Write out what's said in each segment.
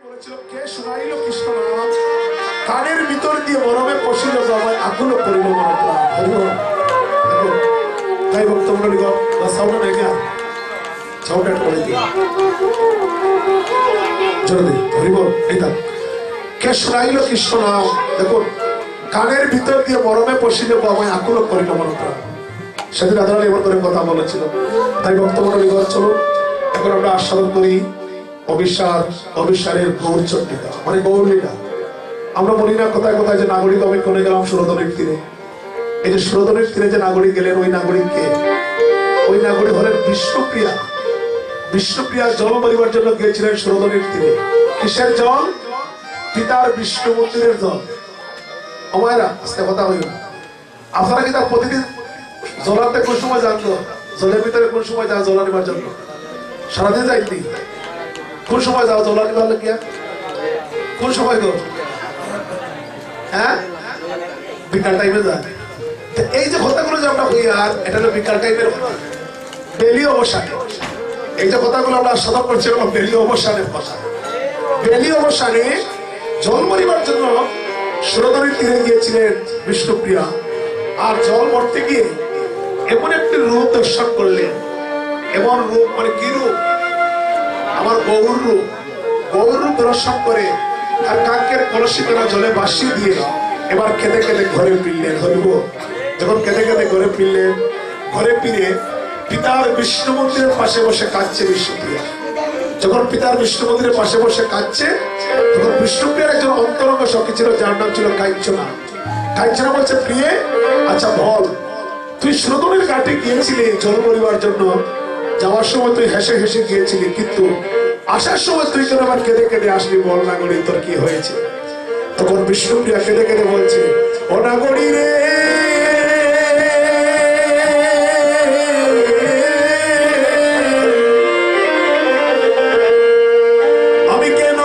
বলেছিল কে শুনাইল কৃষ্ণ নাম কানের ভিতর দিয়ে মরমে পশিল বাবা আকুল করিল মন প্রাণ হরিব তাই ভক্তমণ্ডলী গো সাউন্ড নেগা সাউন্ড করে দিও জোরে দে হরিব এইটা কে শুনাইল কৃষ্ণ নাম দেখো কানের ভিতর দিয়ে মরমে পশিল বাবা আকুল করিল মন প্রাণ সেদিন আদালত এবার করে কথা বলেছিল তাই ভক্তমণ্ডলী গো চলো এখন আমরা আস্বাদন করি অবিশ্বারের গৌর চন্ডিকা মানে গৌরলীলা। আমরা বলি না কোথায় কোথায় যে নাগরিক আমি কোনে গেলাম সুরধনের তীরে, এই যে সুরধনের তীরে যে নাগরিক গেলেন ওই নাগরিককে ওই নাগরিক হলেন বিষ্ণুপ্রিয়া। বিষ্ণুপ্রিয়া জল মারিবার জন্য গিয়েছিলেন সুরধনের তীরে। কিসের জল? পিতার বিষ্ণু মন্দিরের জল। আমায়রা আজকে কথা হইল আপনারা কি তার প্রতিদিন জলাতে কোন সময় যান? জলের ভিতরে কোন সময় যান জল আনিবার জন্য? সারাদিন যাইনি। কোন সময় যাও জল আনিবার লাগিয়া? কোন সময় গো? হ্যাঁ, বিকাল টাইমে যায়। এই যে কথাগুলো যে আমরা হই আর এটা হলো বিকাল টাইমের কথা, বেলি অবসানে। এই যে কথাগুলো আমরা সদা করছি বেলি অবসানের কথা। বেলি অবসানে জল মরিবার জন্য সুরধনের তীরে গিয়েছিলেন বিষ্ণুপ্রিয়া। আর জল মরতে গিয়ে এমন একটি রূপ দর্শন করলেন। এমন রূপ মানে কি রূপ? আমার গৌর রূপ। গৌর রূপ দর্শন করে আর কাকের কলসি করা জলে ভাসিয়ে দিয়ে এবার কেঁদে কেঁদে ঘরে ফিরলেন। হরিব যখন কেঁদে কেঁদে ঘরে ফিরলেন, ঘরে ফিরে পিতার বিষ্ণু মন্দিরের পাশে বসে কাঁদছে বিষ্ণুপ্রিয়া। যখন পিতার বিষ্ণু মন্দিরের পাশে বসে কাঁদছে তখন বিষ্ণুপ্রিয়ার একজন অন্তরঙ্গ সখী ছিল যার নাম ছিল কাঞ্চনা। কাঞ্চনা বলছে, প্রিয়ে আচ্ছা বল, তুই সুরধনের ঘাটে গিয়েছিলি জল মরিবার জন্য, যাওয়ার সময় তুই হেসে হেসে গিয়েছিলি, কিন্তু আসার সময় তুই কেন আবার কেঁদে কেঁদে আসলি? বল নাগরী তোর কি হয়েছে? তখন বিষ্ণুপ্রিয়া কেঁদে কেঁদে বলছে, ও নাগরী রে আমি কেন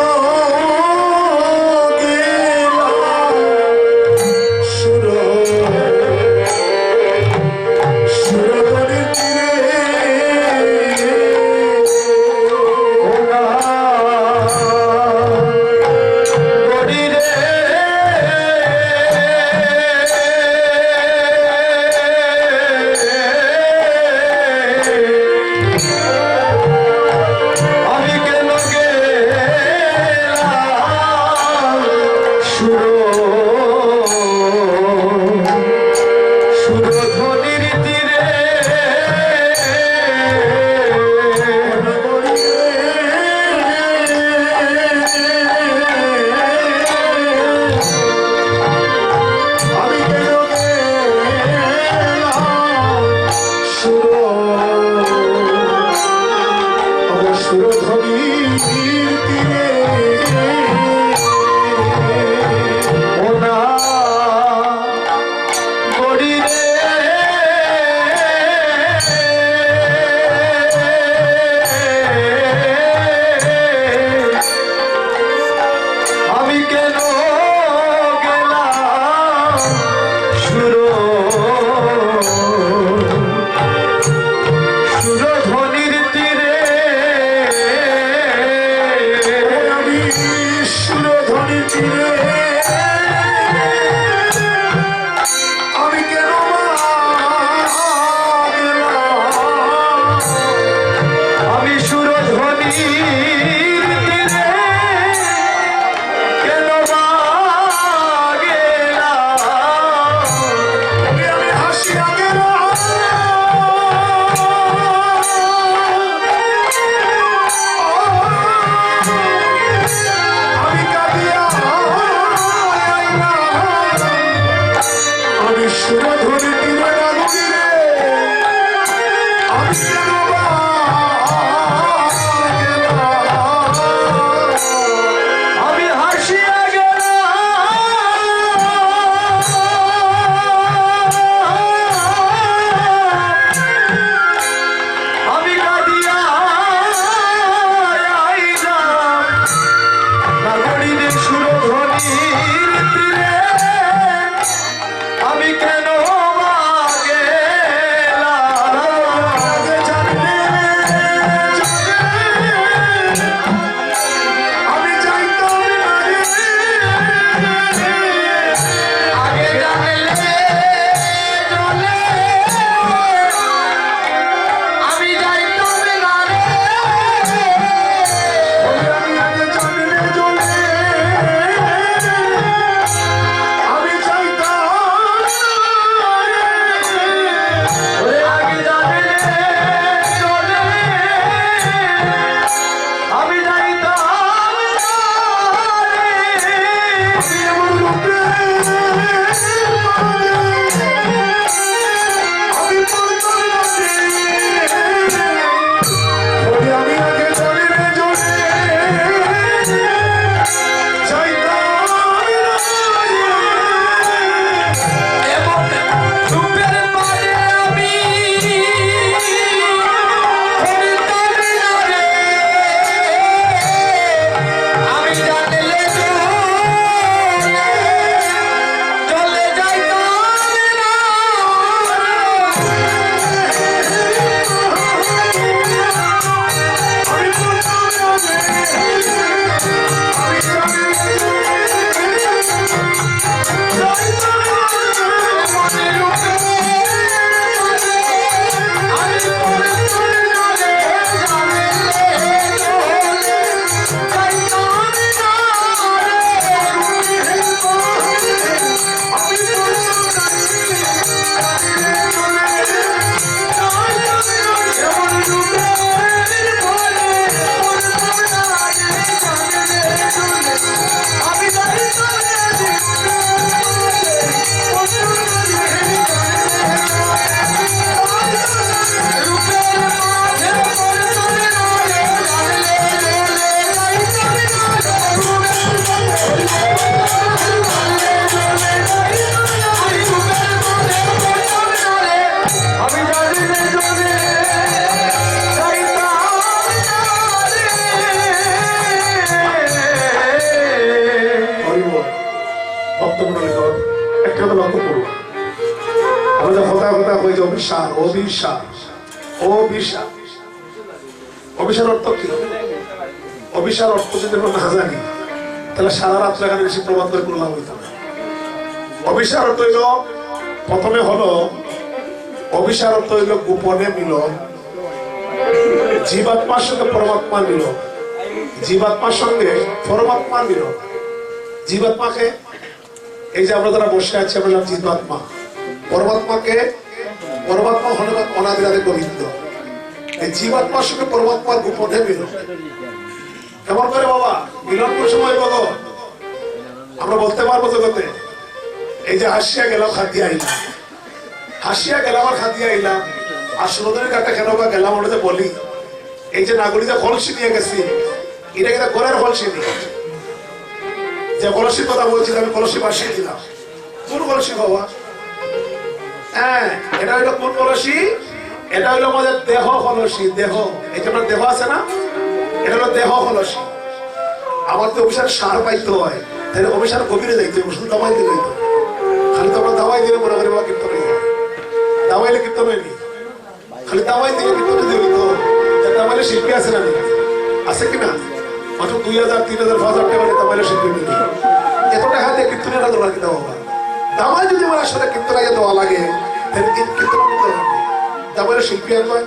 অভিসার অভিসার অভিসার অভিসার অর্থ কি? অভিসার অর্থ যদি আমরা না জানি তাহলে সারা রাত এখানে বেশি প্রবাদ করে কোনো লাভ হইতে হবে। অভিসার অর্থ হইল, প্রথমে হলো অভিসার অর্থ হইল গোপনে মিলন, জীবাত্মার সঙ্গে পরমাত্মার মিলন, জীবাত্মার সঙ্গে পরমাত্মার মিলন। জীবাত্মাকে এই যে আমরা যারা বসে আছি আমরা জীবাত্মা, পরমাত্মাকে, পরমাত্মা হলো অনাদিরাদে গোবিন্দ। এই জীবাত্মার সঙ্গে পরমাত্মার গোপনে মিলন কেমন করে বাবা? মিলন কোন সময় বলো? আমরা বলতে পারবো জগতে এই যে হাসিয়া গেলাম খাদিয়া আইলাম, হাসিয়া গেলাম আর খাদিয়া আইলাম, আর সুরদের কাটা কেন বা গেলাম ওটা যে বলি এই যে নাগরিকদের কলসি নিয়ে গেছি, এটা কিন্তু ঘরের কলসি নিয়ে যে কলসির কথা বলছিল আমি কলসি বাসিয়ে দিলাম। কোন কলসি বাবা? হ্যাঁ, এটা হইলো কোন কলসি? এটা হইলো আমাদের দেহ কলসি। দেহ, এই যে আপনার দেহ আছে না, এটা হলো দেহ কলসি। আমার তো অভিসার সার পাইতে হয়, তাহলে অভিসার গভীরে যাইতে হবে, শুধু দাওয়াই দিলে হইতো। খালি তো আমরা দাওয়াই দিলে মনে করি বাবা কীর্তন হয়ে যায়, দাওয়াইলে কীর্তন হয়নি। খালি দাওয়াই দিলে কীর্তন যদি হইতো, দাওয়াইলে শিল্পী আছে না, আছে কিনা? মাত্র 2000, 3000, 5000 টাকা দিয়ে দাওয়াইলে শিল্পী মিলি, এত টাকা দিয়ে কীর্তনের দেওয়া লাগে দেওয়া হয়। দাওয়াই যদি আমার আসলে কীর্তন আগে দেওয়া লাগে তাহলে কীর্তন করতে হবে, দাওয়াইলে শিল্পী আর নয়।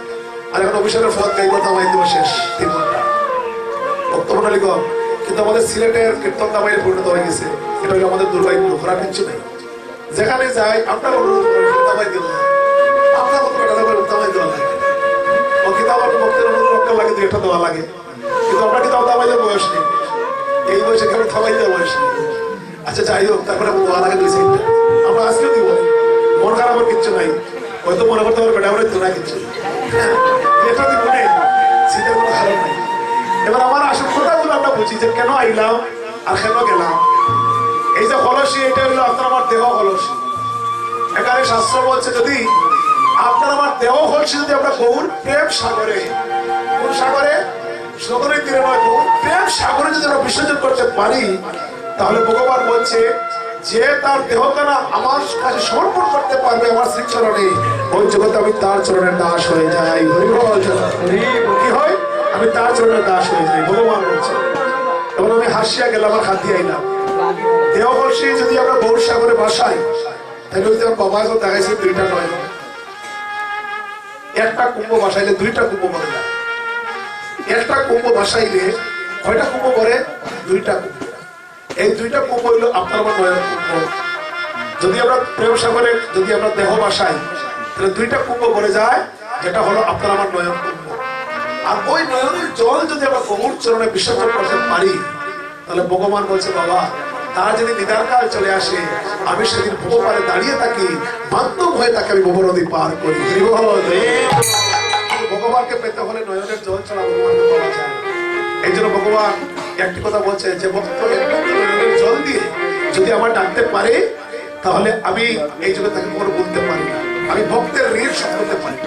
আর এখন অভিষেকের ফল গাইব দাওয়াই দেবো শেষ 3 ঘন্টা বক্তব্যলিগণ। কিন্তু আমাদের সিলেটের কীর্তন দাওয়াইলে পরিণত হয়ে গেছে। এটা হলো আমাদের দুর্ভাগ্য, খারাপ কিছু নেই। যেখানে যাই আপনার অনুরোধ করে দাওয়াই দেবো, আপনার মতো এটা দাওয়াই দেওয়া লাগে, ও কিন্তু আমার ভক্তের অনুরোধ লাগে যে এটা দেওয়া লাগে, কিন্তু আমরা কিন্তু দাওয়াই দেওয়ার বয়স নেই, এই বয়সে কেন দাওয়াই দেওয়ার বয়স নেই। আচ্ছা যাই হোক, তারপরে দেওয়া লাগে 2 সেকেন্ড, আমরা আজকেও দিব, মন খারাপের কিচ্ছু নাই, হয়তো মনে করতে পারবে বেটা বলে তোরা কিচ্ছু এটা দিব নেই, শীতের কোনো খারাপ নাই। এবার আমার আসল কথাগুলো আমরা বুঝি যে কেন আইলাম আর কেন গেলাম। এই যে কলসি, এটা হলো আপনার আমার দেহ কলসি। এখানে শাস্ত্র বলছে যদি আপনার আমার দেহ কলসি যদি আমরা গৌর প্রেম সাগরে, কোন সাগরে? সাগরের তীরে নয়, গৌর প্রেম সাগরে যদি আমরা বিসর্জন করতে পারি, তাহলে ভগবান বলছে যে তার দেহখানা আমার কাছে সমর্পণ করতে পারবে আমার শ্রীচরণে, ওই জগতে আমি তার চরণের দাস হয়ে যাই। কি হয়? আমি তার চরণের দাস হয়ে যাই, ভগবান বলছে। তখন আমি হাসিয়া গেলাম আর খাদিয়া আইলাম। দেহ কলসি যদি আমরা গৌর সাগরে বাসাই, তাহলে ওই যে আমার বাবা এখন দেখাইছে 2টা নয়, একটা কুম্ভ বাসাইলে 2টা কুম্ভ করে যায়। একটা কুম্ভ বাসাইলে কয়টা কুম্ভ করে? 2টা কুম্ভ। এই 2টা কুম্ভ হইল আপনার আমার নয়ন কুম্ভ। যদি আমরা প্রেম সাগরে যদি আমরা দেহ বাসাই, তাহলে 2টা কুম্ভ করে যায়, যেটা হলো আপনার আমার নয়ন কুম্ভ। আর ওই নয়নের জল যদি আমরা গৌর চরণে বিসর্জন করতে পারি, তাহলে ভগবান বলছে বাবা তার যদি নিদার কাল চলে আসে, আমি সেদিন ভগবানে দাঁড়িয়ে থাকি, মাধ্যম হয়ে তাকে আমি ভব নদী পার করি। ভগবানকে পেতে হলে নয়নের জল ছাড়া ভগবানকে পাওয়া যায়। এই জন্য ভগবান একটি কথা বলছে যে ভক্ত নয়নের জল দিয়ে যদি আমার ডাকতে পারে, তাহলে আমি এই জন্য তাকে কোনো বলতে পারি না। আমি ভক্তের ঋণ শোধ করতে পারি,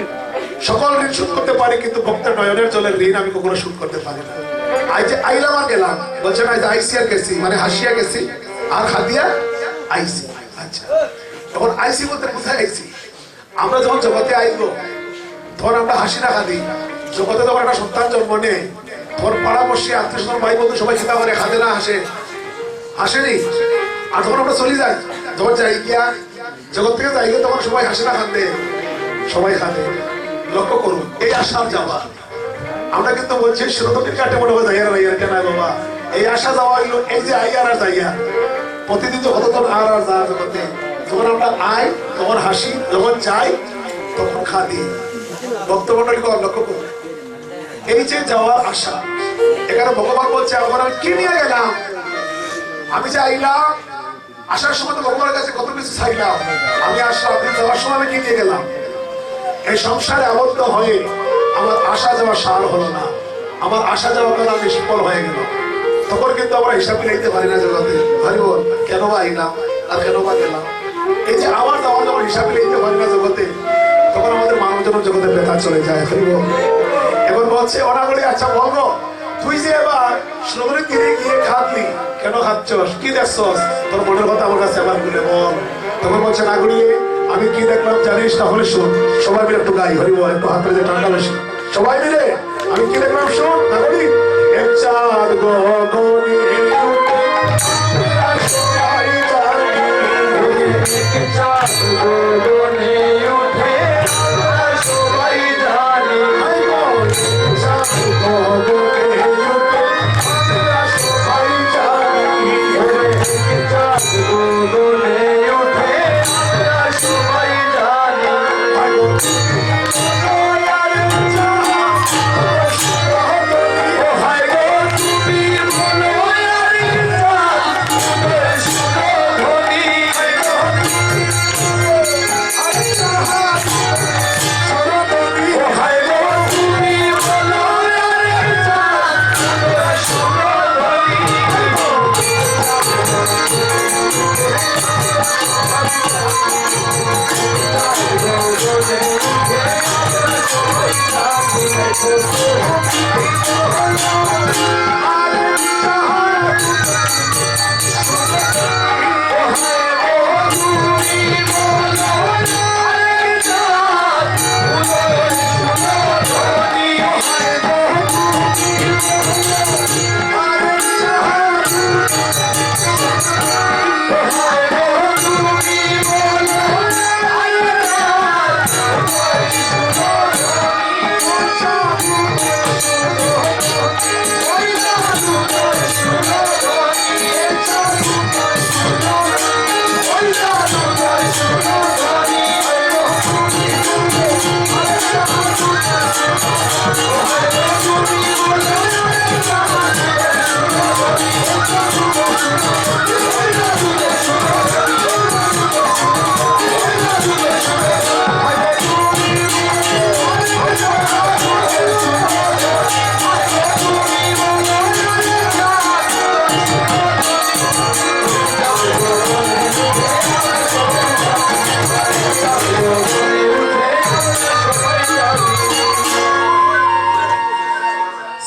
সকল ঋণ শোধ করতে পারি, কিন্তু ভক্তের নয়নের জলের ঋণ আমি কখনো শোধ করতে পারি না। আজ আইলাম আর গেলাম বলছে না, আইসি আর গেছি, মানে হাসিয়া গেছি আর খাদিয়া আইসি। আচ্ছা, তখন আইসি বলতে কোথায় আইসি? আমরা যখন জগতে আইব তখন আমরা হাসি না খাদি। জগতে যখন একটা সন্তান জন্ম নেয়, তখন পাড়াপড়শি আত্মীয় স্বজন ভাই বন্ধু সবাই চিন্তা করে খাদে না হাসে, হাসেনি। আর যখন আমরা চলে যাই, যখন যাই গিয়া জগৎ থেকে যাই গিয়ে, তখন সবাই হাসে না খান্দে, সবাই খাদে। লক্ষ্য করুন এই আশার যাওয়া। আমরা কিন্তু বলছি শ্রোতটির কাটে মনে হয় যাইয়ার ভাইয়ার কেন বাবা, এই আশা যাওয়া হইলো এই যে আইয়ার আর যাইয়া, প্রতিদিন তো কতক্ষণ আর আর যাওয়া জগতে। যখন আমরা আই তখন হাসি, যখন যাই তখন খাদি। ভক্তমন্ডলী লক্ষ্য করুন এই যে যাওয়ার আশা। এখানে ভগবান বলছে এখন আমি কি নিয়ে গেলাম? আমি যে আইলাম, আসার সময় তো ভগবানের কাছে কত কিছু চাইলাম, আমি আসলাম, যাওয়ার সময় আমি কি নিয়ে গেলাম? এই সংসারে আবদ্ধ হয়ে আমার আসা যাওয়া সার হলো না, আমার আসা যাওয়া কারণ নিষ্ফল হয়ে গেল। তখন কিন্তু আমরা হিসাব মিলাইতে পারি না জগতে, ভারি বল কেন বা আইলাম আর কেন বা গেলাম। এই যে আবার যাওয়া যখন হিসাব মিলাইতে পারি না জগতে, তখন আমাদের মানব জনক জগতে বেতার চলে যায়। ভারি বল এখন বলছে অনাগরি, আচ্ছা বলবো তুই যে এবার শ্রবণের তীরে গিয়ে খাদলি, কেন খাচ্ছস, কি দেখছস, তোর মনের কথা আমার কাছে আবার বলে বল। তখন বলছে নাগরি আমি কি দেখলাম জানিস? তাহলে শোন, সবাই মিলে একটু গাই, হরি বল, একটু হাতে যে ঠান্ডা বেশি, সবাই মিলে আমি কি দেখলাম শোন। নাগরিক এক চাঁদ গগনে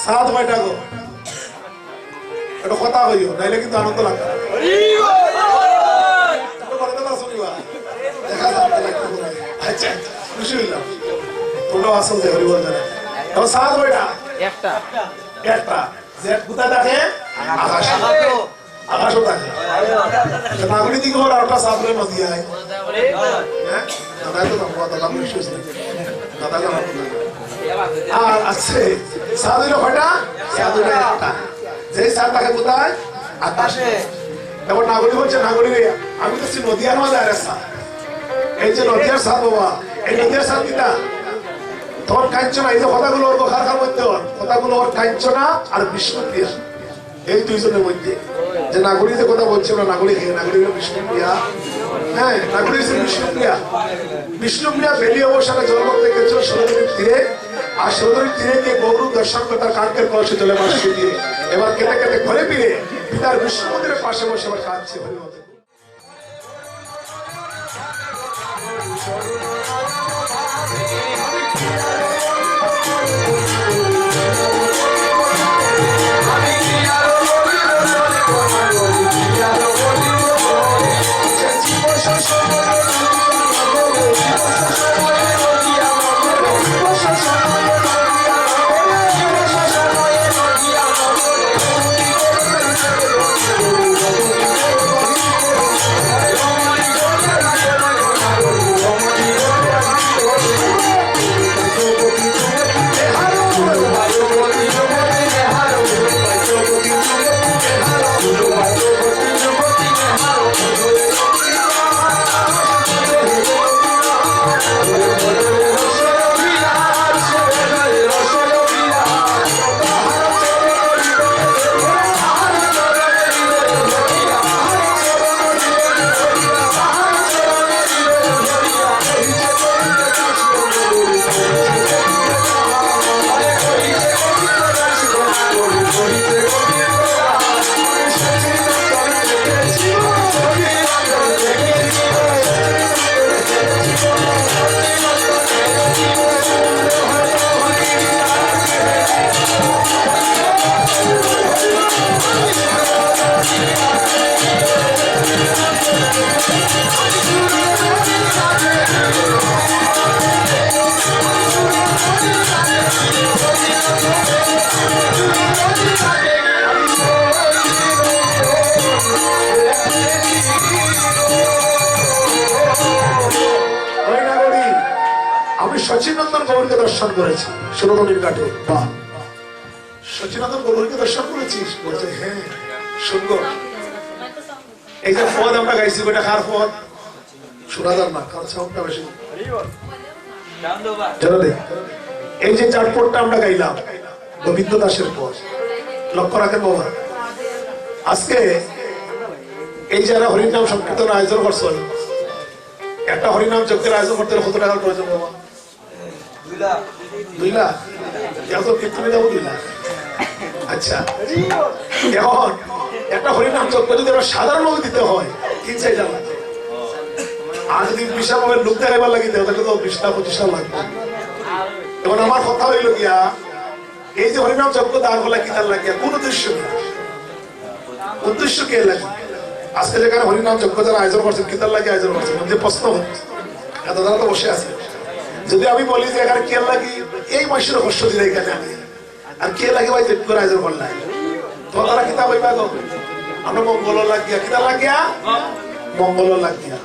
সাত ভাইটা গো, একটা কথা কইও, নাইলে কিন্তু আনন্দ লাগবে। আচ্ছা খুশি হইলাম, তোমরাও আসল যে হরিবল জানে। এখন সাত ভাইটা একটা একটা যে কোথায় থাকে? আকাশ, আকাশও থাকে। নাগরিক দিকে ওর আরেকটা সাত ভাই নদী হয়। হ্যাঁ দাদা তো কথা দাম বেশি হয়েছে, দাদা আর আছে সাধুরা কয়টা? সাধুরা একটা। যে সাত থাকে কোথায়? আকাশে। এবার নাগরিক হচ্ছে নাগরিক, আমি তো নদিয়ার মাঝে আর সাত, এই যে নদিয়ার সাত বাবা, এই নদিয়ার সাত কিটা তোর কাঞ্চনা, এই যে কথাগুলো ওর খার মধ্যে, ওর কথাগুলো ওর কাঞ্চনা আর বিষ্ণুপ্রিয়া, এই দুইজনের মধ্যে যে নাগরিক যে কথা বলছে ওরা নাগরিক, নাগরিক বিষ্ণুপ্রিয়া। হ্যাঁ নাগরিক বিষ্ণুপ্রিয়া। বিষ্ণুপ্রিয়া বেলি অবসরে জল করতে গেছিল সরোবরের তীরে, আর সরোবরের তীরে গিয়ে গৌরব দর্শন করে তার কাঠের কলসে জলে মাসকে দিয়ে এবার কেটে কেটে ঘরে ফিরে পিতার বিষ্ণু মন্দিরের পাশে বসে এবার কাঁদছে হরিমতে। Oh, দর্শন করেছি সুরধনির ঘাটে। বাহ, সচিনন্দন গৌরকে দর্শন করেছিস? বলছে হ্যাঁ সুন্দর। এই যে পদ আমরা গাইছি ওটা কার পদ? সুরাদার না, কার সাউন্ডটা বেশি? এই যে চার পদটা আমরা গাইলাম গোবিন্দ দাসের পদ। লক্ষ্য রাখেন বাবা, আজকে এই যারা হরিনাম সংকীর্তন আয়োজন করছেন, একটা হরিনাম যজ্ঞের আয়োজন করতে কত টাকার প্রয়োজন বাবা? 2 লাখ। এত কীর্তনে যাবো 2 লাখ। আচ্ছা, এখন একটা হরিনাম যজ্ঞ যদি আমরা সাধারণ ভাবে দিতে হয় 3-4 লাখ লাগে। আর যদি বিশাল ভাবে লোক দেখাইবার লাগে তাহলে তো 20 লাখ 25 লাখ লাগবে। এখন আমার কথা হইল গিয়া, এই যে হরিনাম যজ্ঞ দান হলে কি তার লাগিয়া কোন উদ্দেশ্য নেই। উদ্দেশ্য কে লাগে? আজকে যেখানে হরিনাম যজ্ঞ যারা আয়োজন করছেন কি তার লাগে আয়োজন করছেন? যে প্রশ্ন হচ্ছে এত তারা তো বসে আছে। যদি আমি বলি যে এখানে কে লাগি, এই মাসের হর্ষ দিলে এখানে আমি আর কে লাগে ভাই যজ্ঞ আয়োজন করলাম, তো তারা কিতাব হইবা গো আমরা মঙ্গল লাগিয়া কিতা লাগিয়া মঙ্গল লাগিয়া।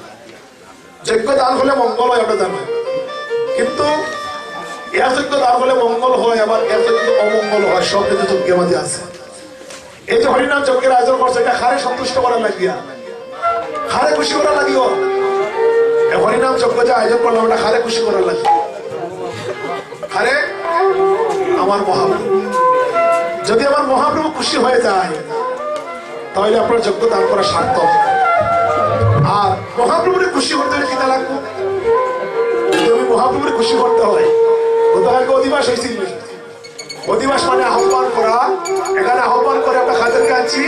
যজ্ঞ দান হলে মঙ্গল হয়, আমরা জানি, কিন্তু এর যজ্ঞ দান হলে মঙ্গল হয়, আবার এর যজ্ঞ অমঙ্গল হয়। সব কিছু যজ্ঞের মাঝে আছে। এই যে হরিনাম যজ্ঞের আয়োজন করছে, এটা খারে সন্তুষ্ট করার লাগিয়া, খারে খুশি করার লাগিও। হরিনাম যজ্ঞ যে আয়োজন করলাম ওটা খারে খুশি করার লাগে। খারে আমার মহাপ্রভু, যদি আমার মহাপ্রভু খুশি হয়ে যায় তাহলে আপনার যজ্ঞ দান করা সার্থক। আর মহাপ্রভুরে খুশি করতে হলে কিনা লাগবে? যদি আমি মহাপ্রভুরে খুশি করতে হয়, গতকালকে অধিবাস হয়েছিল। অধিবাস মানে আহ্বান করা। এখানে আহ্বান করে আমরা খাদেরকে আনছি,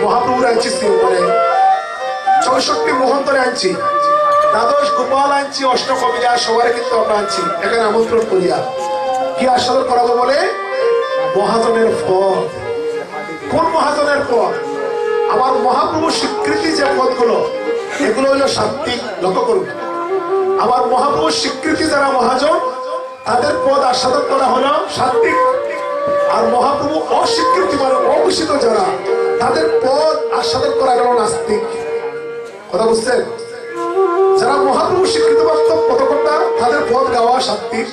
মহাপ্রভুর আনছি, মানে ৬৬ মোহন্তরে আনছি, দ্বাদশ গোপাল আনছি, অষ্টকবিরা সবাই কিন্তু আমরা আনছি এখানে আমন্ত্রণ করিয়া। কি আস্বাদন করাবো বলে? মহাজনের পদ। কোন মহাজনের পদ? আমার মহাপ্রভুর স্বীকৃতি যে পদগুলো, এগুলো হলো সাত্বিক। লক্ষ্য করুন, আমার মহাপ্রভুর স্বীকৃতি যারা মহাজন, তাদের পদ আস্বাদন করা হলো সাত্বিক। আর মহাপ্রভু অস্বীকৃতি মানে অঘোষিত যারা, তাদের পদ আস্বাদন করা গেল নাস্তিক। কথা বুঝছেন? যারা মহাপ্রভু স্বীকৃত পদকর্তা, তাদের পদ গাওয়া সাত্বিক।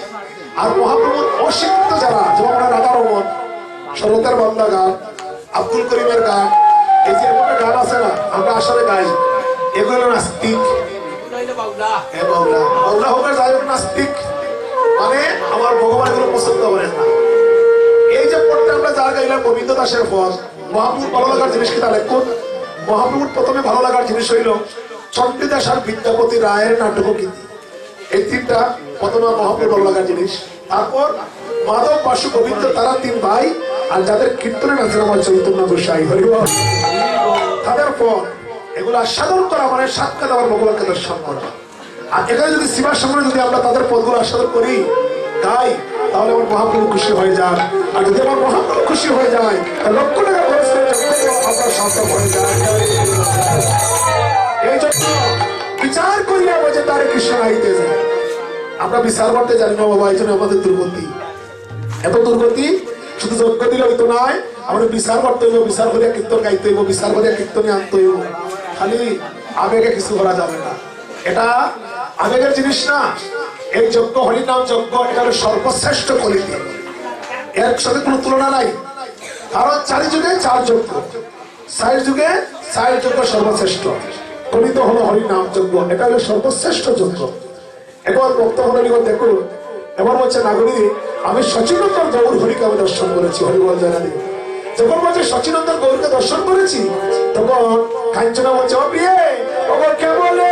আর মহাপ্রভুর অস্বীকৃত যারা, যেমন আমরা রাধা রমন, শরতের বান্দা গান, আব্দুল করিমের গান, এই যে একটা গান আছে না আমরা আসলে গাই, এগুলো নাস্তিক। বাউলা হোক আর যাই হোক, নাস্তিক মানে আমার ভগবান এগুলো পছন্দ করেন না। এই যে পদটা আমরা যার গাইলাম গোবিন্দ দাসের পদ, মহাপ্রভুর ভালো লাগার জিনিস কি তাহলে? কোন মহাপ্রভুর প্রথমে ভালো লাগার জিনিস হইল চণ্ডীদাস আর বিদ্যাপতি রায়ের নাটক গীতি। এই 3টা প্রথমে মহাপ্রভুর ভালো লাগার জিনিস। তারপর মাধব, বাসু, গোবিন্দ, তারা 3 ভাই, আর যাদের কীর্তনের আছেন আমার চৈতন্য গোসাই, হরিবল, তাদের পদ এগুলো আস্বাদন করা মানে সাক্ষাৎ আমার ভগবানকে দর্শন করা। আর এখানে যদি সীমার সামনে যদি আমরা তাদের পদগুলো আস্বাদন করি, গাই, তাহলে আমার মহাপ্রভু খুশি হয়ে যায়। আর যদি আমার মহাপ্রভু খুশি হয়ে যায়, লক্ষ টাকা খরচ করে আপনার সার্থক হয়ে যায়। এই জন্য বিচার করিয়া বোঝে তারে কৃষ্ণ আইতে যায়। আমরা বিচার করতে জানি না বাবা, এই জন্য আমাদের দুর্গতি, এত দুর্গতি। শুধু যজ্ঞ দিলে হইতো নয়, আমাদের বিচার করতে হইব, বিচার করিয়া কীর্তন গাইতে হইব, বিচার করিয়া কীর্তনে আনতে হইব। খালি আবেগে কিছু করা যাবে না, এটা আবেগের জিনিস না। এই যজ্ঞ, হরিনাম যজ্ঞ, এটা হলো সর্বশ্রেষ্ঠ কলিতে, এর সাথে কোনো তুলনা নাই। কারণ 4 যুগে 4 যজ্ঞ, 4 যুগে 4 যজ্ঞ সর্বশ্রেষ্ঠ। কলিত হলো হরিনাম যজ্ঞ, এটা হলো সর্বশ্রেষ্ঠ যজ্ঞ। এবার ভক্ত হলি দেখুন, এবার বলছে নাগরী, আমি সচিনন্দন গৌর হরিকে আমি দর্শন করেছি। হরিবল জানালি যখন বলছে সচিনন্দন গৌরকে দর্শন করেছি, তখন কাঞ্চনা বলছে ও প্রিয়ে কে বলে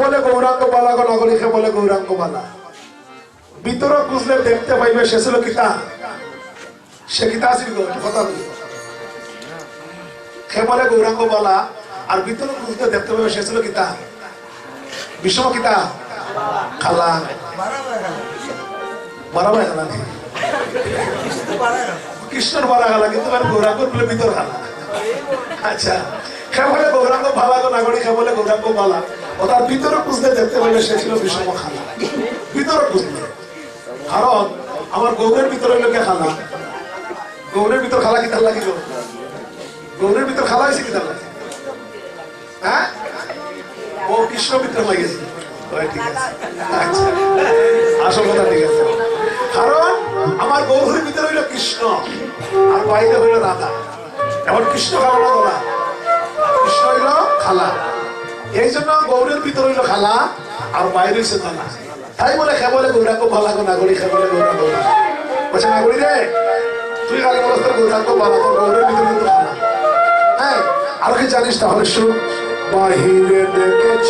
বলে গৌরাঙ্গ বালা গো নাগরিক সে বলে গৌরাঙ্গ বালা ভিতর বুঝলে দেখতে পাইবে সে ছিল কিতা সে কিতা আসিল কথা সে বলে গৌরাঙ্গ বালা আর ভিতর বুঝলে দেখতে পাইবে সে ছিল কিতা বিষম কিতা খালা বাড়াবাই খালা কৃষ্ণর বাড়া খালা কিন্তু গৌরাঙ্গ বলে ভিতর খালা আচ্ছা সে বলে গৌরাঙ্গ বালা গো নাগরিক সে বলে গৌরাঙ্গ বালা ও তার ভিতরে বুঝলে দেখতে পাইলে সে ছিল বিষম খালা ভিতরে বুঝলে কারণ আমার গৌরের ভিতরে লোকে খালা গৌরের ভিতর খালা কি তার লাগে গৌরের ভিতর খালা হয়েছে কি তার লাগে হ্যাঁ ও কৃষ্ণ ভিতরে লাগিয়েছে আসল কথা ঠিক আছে কারণ আমার গৌরের ভিতরে হইল কৃষ্ণ আর বাইরে হইল রাধা এখন কৃষ্ণ খালা না বলা কৃষ্ণ হইল খালা এই জন্য গৌরের ভিতরে হইল খালা আর বাইরে হইছে দানা তাই বলে খে বলে গৌরাঙ্গ ভালা গো নাগরিক খে বলে গৌরাঙ্গ বলছে নাগরি রে তুই কালে অবস্থার গৌরাঙ্গ ভালা তো গৌরের ভিতরে কিন্তু খালা হ্যাঁ আর কি জানিস তাহলে শুন বাহিরে দেখেছ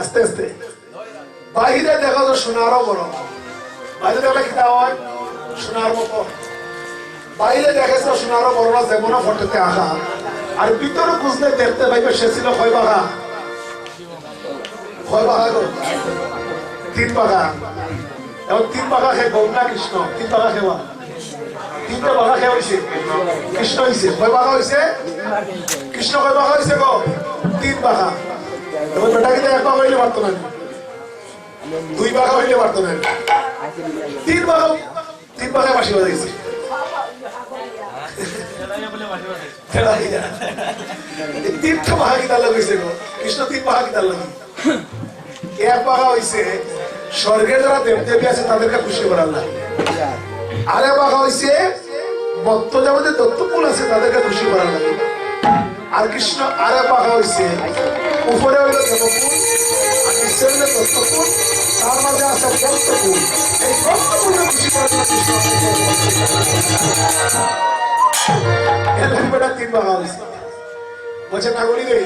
আস্তে আস্তে বাহিরে দেখা তো সোনারও বড় বাইরে দেখলে কি হয় সোনার মতো বাইরে দেখেছ সোনারও বড় না যেমন ফটোতে আঁকা আর ভিতরে খুঁজলে দেখতে পাইবে সে ছিল কয় বাঘা গো 3 বাঘা এবং 3 বাঘা খেয়ে গৌরা কৃষ্ণ 3 বাঘা খেওয়া 3টা বাঘা খেয়ে হয়েছে কৃষ্ণ হয়েছে কয় বাঘা হয়েছে কৃষ্ণ কয় বাঘা হয়েছে গো 3 বাঘা এবার বেটা কিন্তু 1 বাঘা হইলে পারতো না 2 বাঘা হইলে পারতো না 3 বাঘা বাসি বাজাইছে তিনটা বাঘা কি তার লাগাইছে গো কৃষ্ণ 3 বাঘা কি তার লাগে 1 বাঘা হইছে স্বর্গে যারা দেবদেবী আছে তাদেরকে খুশি করার লাগে আরে বাঘা হইছে ভক্ত যাবতীয় দত্তকুল আছে তাদেরকে খুশি করার লাগে আর কৃষ্ণ আরে বাঘা হইছে উপরে হইল দেবকুল আর নিচে হইল দত্তকুল তার মাঝে আছে দত্তকুল এই দত্তকুলকে খুশি করার জন্য কৃষ্ণ এর 3 বাঘা হইছে বলছে নাগরি রে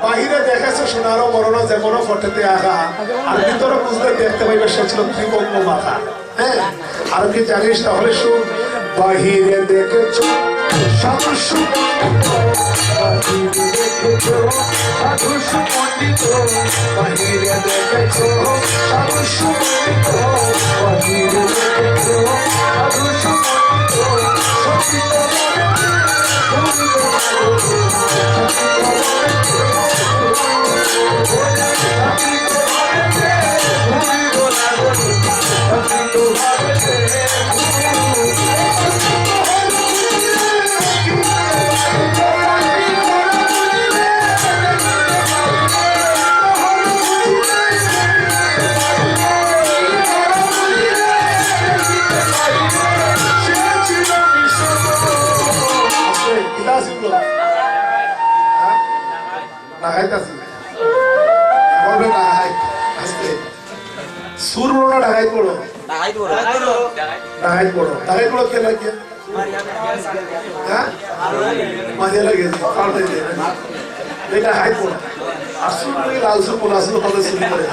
বাহিরে দেখেছে সোনারও বড়না যেমন ফটোতে আঁকা আর ভিতরে বুঝতে দেখতে পাইবে সে ছিল ত্রিবঙ্গ মাথা হ্যাঁ আর কি জানিস তাহলে শুন বাহিরে দেখেছো সাধু পণ্ডিত বাহিরে দেখেছো সাধু বাহিরে দেখেছো সাধু সুর বড় না ঢাকাই পড়ো ঢাকাই পড়ো কে লাগে হ্যাঁ মাঝে লাগে পাল্টাইতে এটা হাই কোন আসলে লাল সুর কোন আসলে কত সুর করে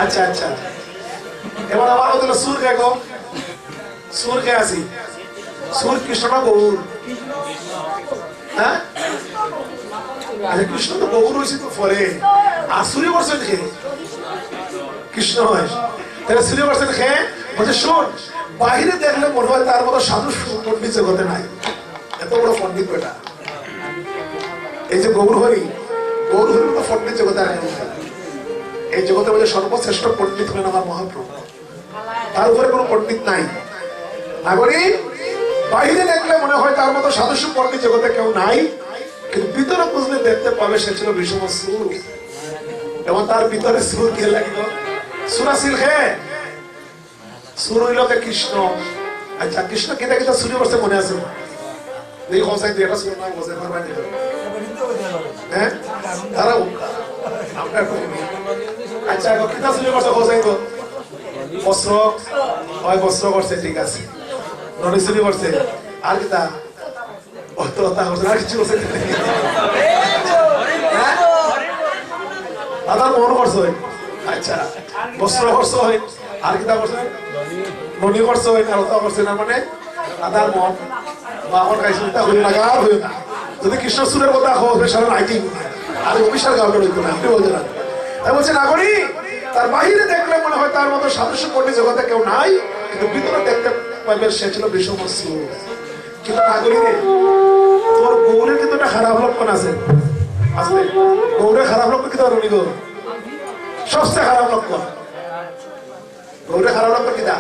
আচ্ছা আচ্ছা এবার আমার ওদের সুর কে গো সুর কে আসি সুর কৃষ্ণ না গৌর হ্যাঁ আরে কৃষ্ণ তো গৌর হয়েছে তো পরে আর সূর্য বর্ষণ খেয়ে কৃষ্ণ হয় তাহলে সূর্য বর্ষণ খেয়ে বলছে শোন বাহিরে দেখলে মনে হয় তার মতো সাধু পণ্ডিত জগতে নাই এত বড় পণ্ডিত বেটা এই যে গৌর হরি মতো পণ্ডিত জগতে নাই এই জগতের মধ্যে সর্বশ্রেষ্ঠ পণ্ডিত হলেন আমার মহাপ্রভু তার উপরে কোনো পণ্ডিত নাই নাগরিক বাহিরে দেখলে মনে হয় তার মতো সাধু পণ্ডিত জগতে কেউ নাই কিন্তু ভিতরে বুঝলে দেখতে পাবে সে ছিল বিষম সুর এবং তার ভিতরে সুর কে লাগলো সুরাসিল হে সুর হইল কৃষ্ণ আচ্ছা কৃষ্ণ কেটা কেটা সূর্য বর্ষে মনে আছে এই হোসাই দুই একটা সুর নাম হোসাই পারবেন হ্যাঁ তারা আমরা আচ্ছা কেটা সূর্য বর্ষে হোসাই গো বস্ত্র হয় বস্ত্র করছে ঠিক আছে নড়ি সূর্য বর্ষে আর কেটা অতটা হোসেন আর কিছু হোসেন দাদার মন করছে আচ্ছা বস্ত্র করছে আর কেটা করছে মনি করছে আর ওটা করছে না মানে দাদার মন বাহন গাইছে তা হইল না গাল হইল না যদি কৃষ্ণ সুরের কথা হবে সারা আইটি আর অভিষেক গাওয়ার হইতো না আপনি বলছেন তাই বলছে নাগরিক তার বাহিরে দেখলে মনে হয় তার মতো সাদৃশ্য পণ্ডিত জগতে কেউ নাই কিন্তু ভিতরে দেখতে পাবে সে ছিল বিষম সুর কিন্তু নাগরিক তোর গৌরের কিন্তু একটা খারাপ লক্ষণ আছে আসলে গৌরের খারাপ লক্ষণ কি তোর গো সবচেয়ে খারাপ লক্ষণ গৌরের খারাপ লক্ষণ কি তা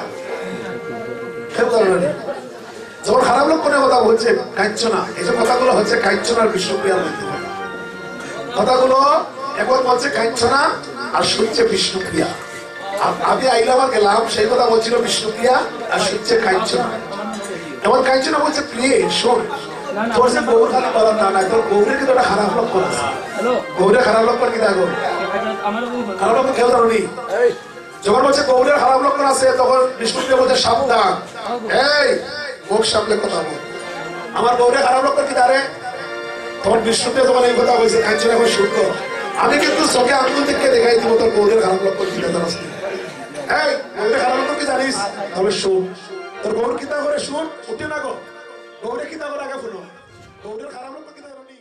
যখন খারাপ লক্ষণের কথা বলছে কাঞ্চনা এই যে কথাগুলো হচ্ছে কাঞ্চনার বিষ্ণুপ্রিয়ার মধ্যে কথাগুলো এখন বলছে কাঞ্চনা আর শুনছে বিষ্ণুপ্রিয়া আমি আইলাম আর গেলাম সেই কথা বলছিল বিষ্ণুপ্রিয়া আর শুনছে কাঞ্চনা এমন কাঞ্চনা বলছে প্রিয়ে শোন তোর যে গৌর খালি বলার না নাই তোর গৌরের কিন্তু একটা খারাপ লক্ষণ আছে গৌরের খারাপ লক্ষণ কি দেখো খারাপ লক্ষণ কেউ জানি যখন বলছে গৌরের খারাপ লক্ষণ আছে তখন বিষ্ণুপ্রিয়া বলছে সাবধান এই মুখ সামলে কথা বল আমার গৌরের খারাপ লক্ষণ কি দাঁড়ে তখন বিষ্ণুপ্রিয়া যখন এই কথা বলছে কাঞ্চনা এখন শুনতো আমি কিন্তু চোখে আঙুল দিকে দেখাই দিব তোর গৌরের খারাপ লক্ষণ কি জানাস এই গৌরের খারাপ লক্ষণ কি জানিস তবে শুন তোর গৌর কিতা করে শুন উঠে না গো গৌরে কিতা করে আগে শুনো গৌরের খারাপ লক্ষণ কিতা জানি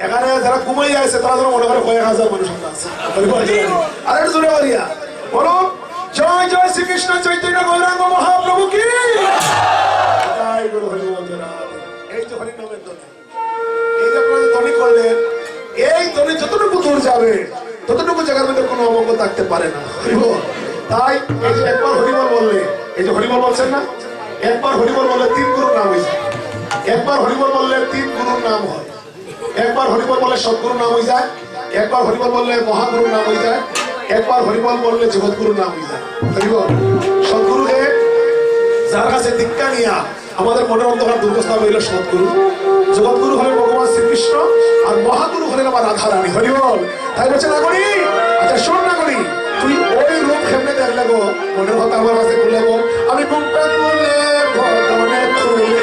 এখানে যারা ঘুমাই আছে তারা যেন মনে করে কয়েক হাজার মানুষ আছে আর একটু জোরে বলিয়া বলো জয় জয় শ্রীকৃষ্ণ চৈতন্য গৌরাঙ্গ মহাপ্রভু কি জয় গুরু হরি বল এই যে হরি নামের ধ্বনি এই যে আপনারা ধ্বনি করলেন এই ধ্বনি যতটুকু দূর যাবে ততটুকু জায়গার মধ্যে কোনো অমঙ্গল থাকতে পারে না তাই এই যে একবার হরিবল বললে এই যে হরিবল বলছেন না একবার হরিবল বললে 3 গুরুর নাম হয়েছে একবার হরিবল বললে 3 গুরুর নাম হয় একবার হরিবল বললে সদ্গুরুর নাম হয়ে যায় একবার হরিবল বললে মহাগুরুর নাম হয়ে যায় একবার হরিবল বললে জগৎগুরুর নাম হয়ে যায় হরিবল সদ্গুরুকে যার কাছে দীক্ষা নিয়া আমাদের মনের অন্ধকার দুর্গস্থান হইল সদ্গুরু জগৎগুরু হলেন ভগবান শ্রীকৃষ্ণ আর মহাগুরু হলেন আমার রাধা রানী হরিবল তাই বলছে নাগরি আচ্ছা শোন নাগরি তুই ওই রূপ কেমনে দেখলে গো মনের কথা আমার কাছে খুলে গো আমি বুকটা খুলে ভগবানে খুলে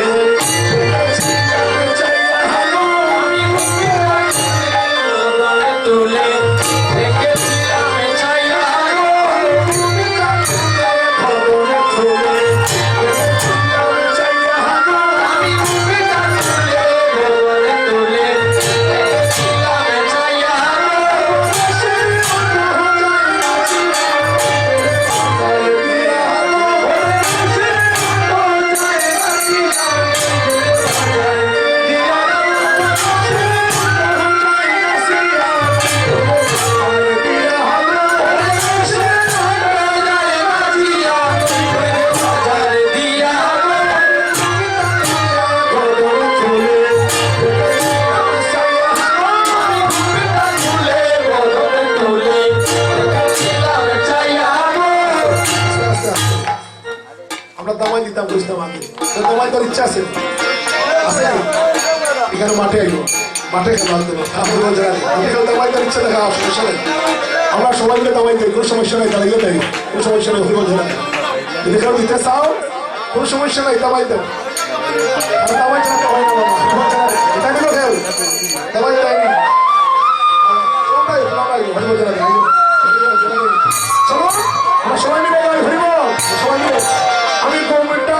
কইতাম আগে তোমায় তোর ইচ্ছা আছে আছে এখানে মাঠে আইব মাঠে খেলা দেবো মাঠে খেলতে তোমায় তোর ইচ্ছা দেখা সমস্যা নেই আমরা সবাই মিলে দামাই দেয় কোনো সমস্যা নেই দাঁড়িয়ে দেয় কোনো সমস্যা নেই হরিবল ঝেড়া যদি কেউ দিতে চাও কোনো সমস্যা নেই দামাই দেয় দামাই ছাড়া দামাই না বাবা এটা দিল খেল দামাই দেয়নি হরিবল ঝেড়া দেয় চলো আমরা সবাই মিলে গাই হরিবল সবাই মিলে আমি গোমটা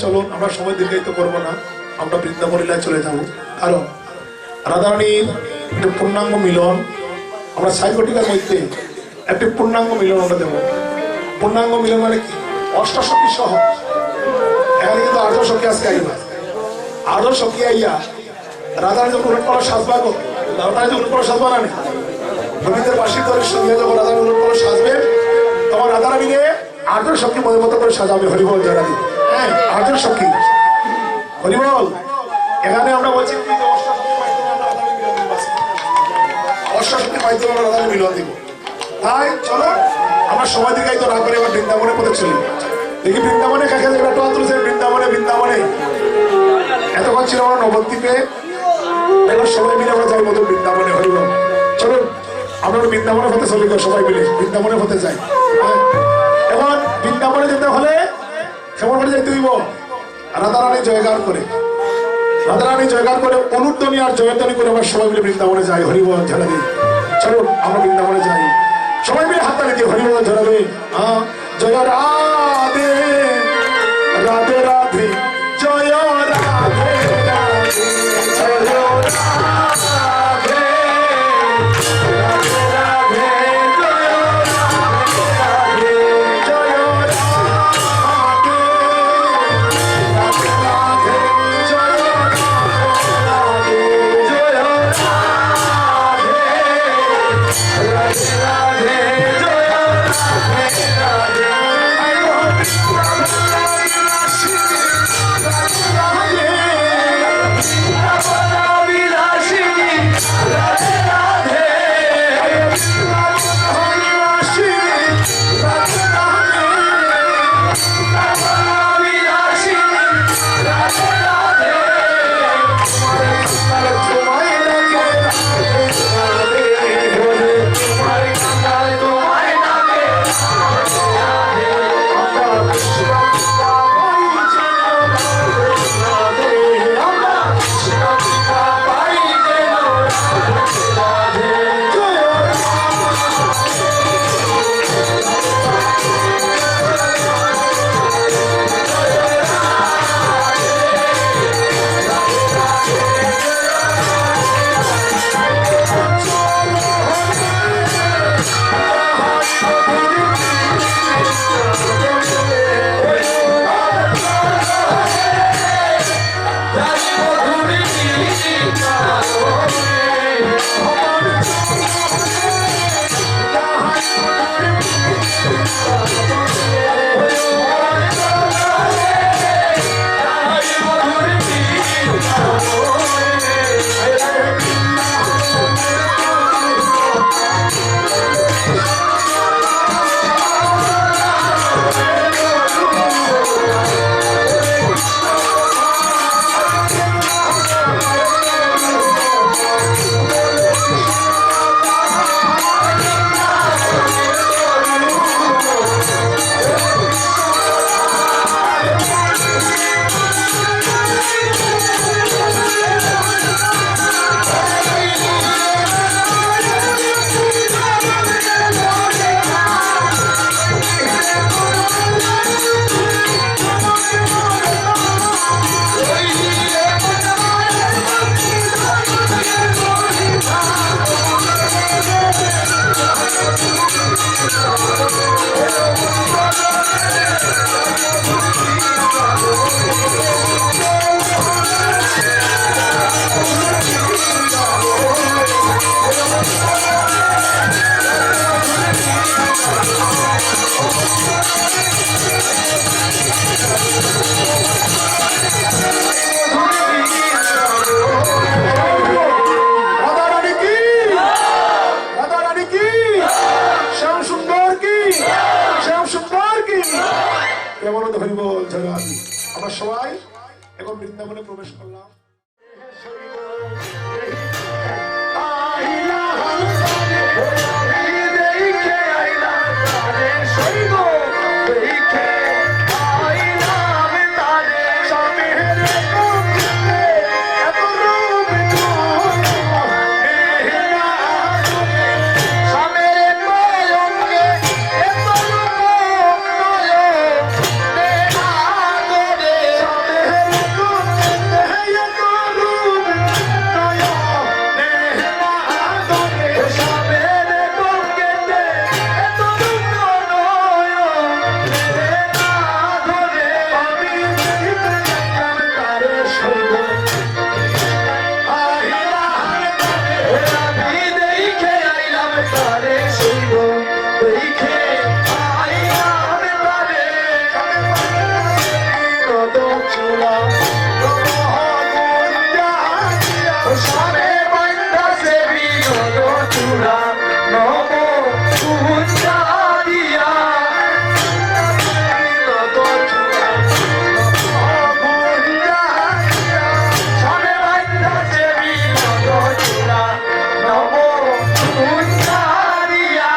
চলুন আমরা সময় দীর্ঘায়িত করবো না, আমরা বৃন্দাবন লীলায় চলে যাব। কারণ রাধারানীর একটি পূর্ণাঙ্গ মিলন আমরা সাইকোটিকার মধ্যে একটি পূর্ণাঙ্গ মিলন আমরা দেবো। পূর্ণাঙ্গ মিলন মানে কি? অষ্টসখী সহ এখানে কিন্তু আর্ধসখী আজকে আইবা, আর্ধসখী আইয়া রাধারানী যখন উলট পালট সাজবা, রাধারানী যখন উলট পালট সাজবা না গোবিন্দের বাসির দলের সঙ্গে যখন রাধারানী উলট পালট সাজবে তখন রাধারানীকে আর্ধসখী মনের মতো করে সাজাবে। হরিবল জয়রাধি, হ্যাঁ আর্ধসখী হরিবল। এখানে আমরা বলছি অষ্টসখীর মাধ্যমে আমরা রাধারানী মিলন দিব। তাই চলো আমরা সময় দীর্ঘায়িত না করে এবার বৃন্দাবনের পথে চলি। দেখি বৃন্দাবনে কাকে একটা টোয়া তুলছে, বৃন্দাবনে বৃন্দাবনে এতক্ষণ ছিল আমরা নবদ্বীপে, এবার সবাই মিলে আমরা যাই মতো বৃন্দাবনে। হইল চলুন আমরা বৃন্দাবনের পথে চলি, সবাই মিলে বৃন্দাবনের পথে যাই। এখন বৃন্দাবনে যেতে হলে কেমন করে যেতে হইব? রাধারানী জয়গান করে, রাধারানী জয়গান করে অনুধ্বনি আর জয়ধ্বনি করে আমরা সবাই মিলে বৃন্দাবনে যাই। হরিবল ঝরাবে, চলুন আমরা বৃন্দাবনে যাই, সবাই মিলে হাত তালি দিয়ে হরিবল ঝরাবে। জয় রাধে রাধে রাধে জয় রাধে রাধে জয় রাধে রাধে রাধে জয় রাধে জয় রাধে রাধে রাধে জয় রাধে জয় রাধে রাধে আমরা সবাই এখন বৃন্দাবনে প্রবেশ করলাম। Yeah. তারে শিব দেখে আইলাম তারে বিনোদ চূড়া সামনে বন্ধে বিনোদ চূড়া নব কুঞ্জারিয়া বিনোদ চূড়া সামনে বন্ধে বিনোদ চূড়া নব কুঞ্জারিয়া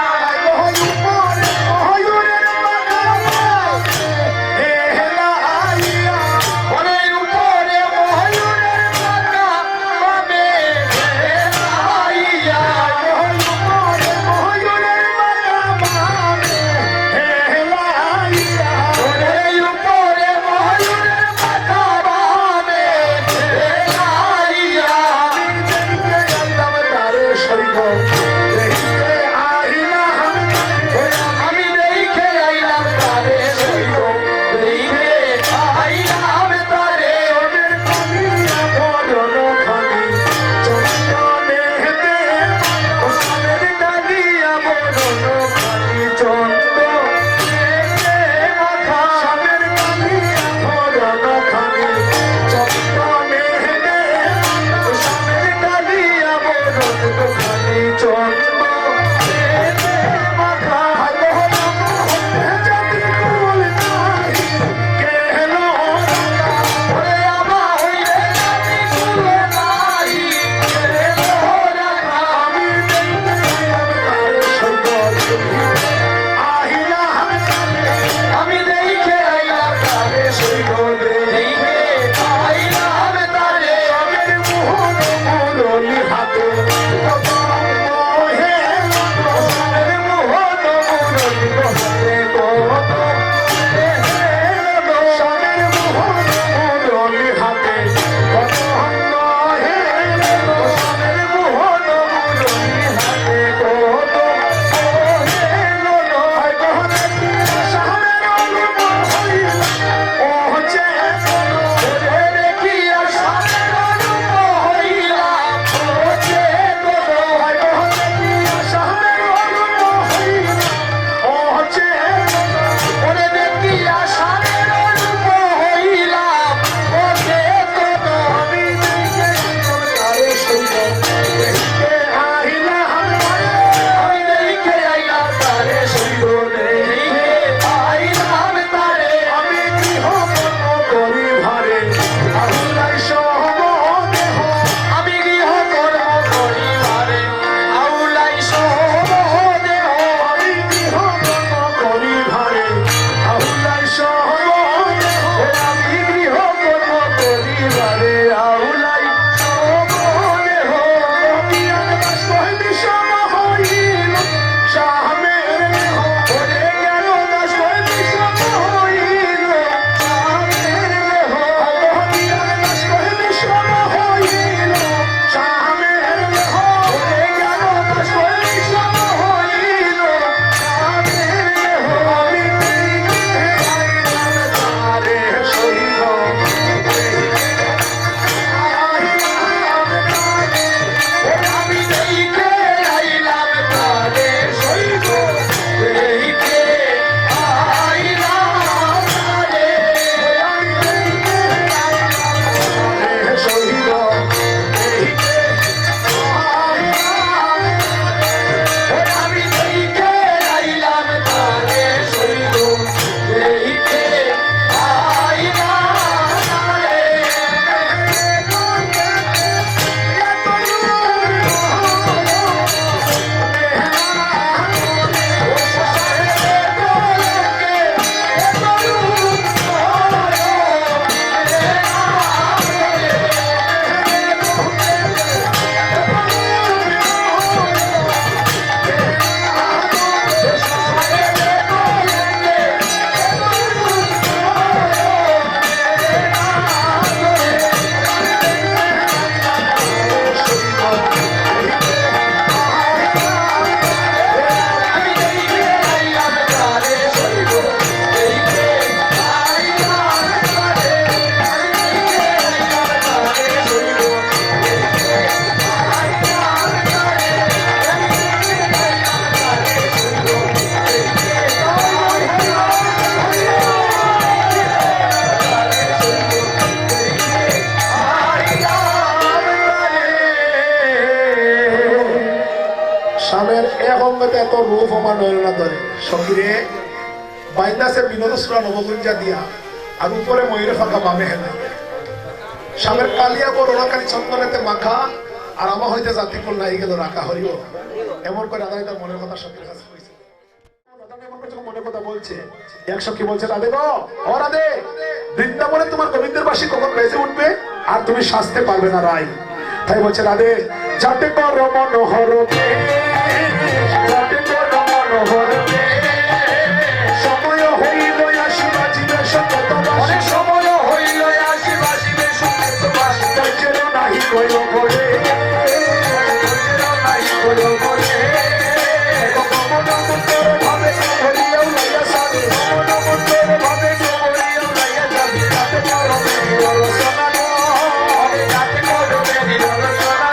ভঙ্গতে এত রূপ আমার নয়না ধরে সখিরে বাইন্দাসে বিনোদ সুরা নবগুঞ্জা দিয়া আর উপরে ময়ূরে ফাঁকা বামে হেলে সামের কালিয়া বড় ওরাকারি চন্দনেতে মাখা আর আমার হইতে জাতি ফুল নাই গেল রাখা হরিও এমন করে আদায় তার মনের কথা সখীর কাছে কইছে মনের কথা বলছে এক সখী বলছে রাধে গো ও রাধে বৃন্দাবনে তোমার গোবিন্দের বাসী কখন বেজে উঠবে আর তুমি সাজতে পারবে না রাই তাই বলছে রাধে যাতে কর মনোহর যাতে কর মনোহর সময় হইল আসিবা জীবে সঙ্গত অনেক সময় হইল আসিবাসিবে সুখেত বাসি বাসি নাহি কইল বলে নাহি কইল বলে মনোমন্তর ভাবে হরিয়াও লাইয়া সারে মনোমন্তর ভাবে গৌরিও লাইয়া যাবি যাতে কর মেরিওর সোনালো যাতে করো মেরি রচনা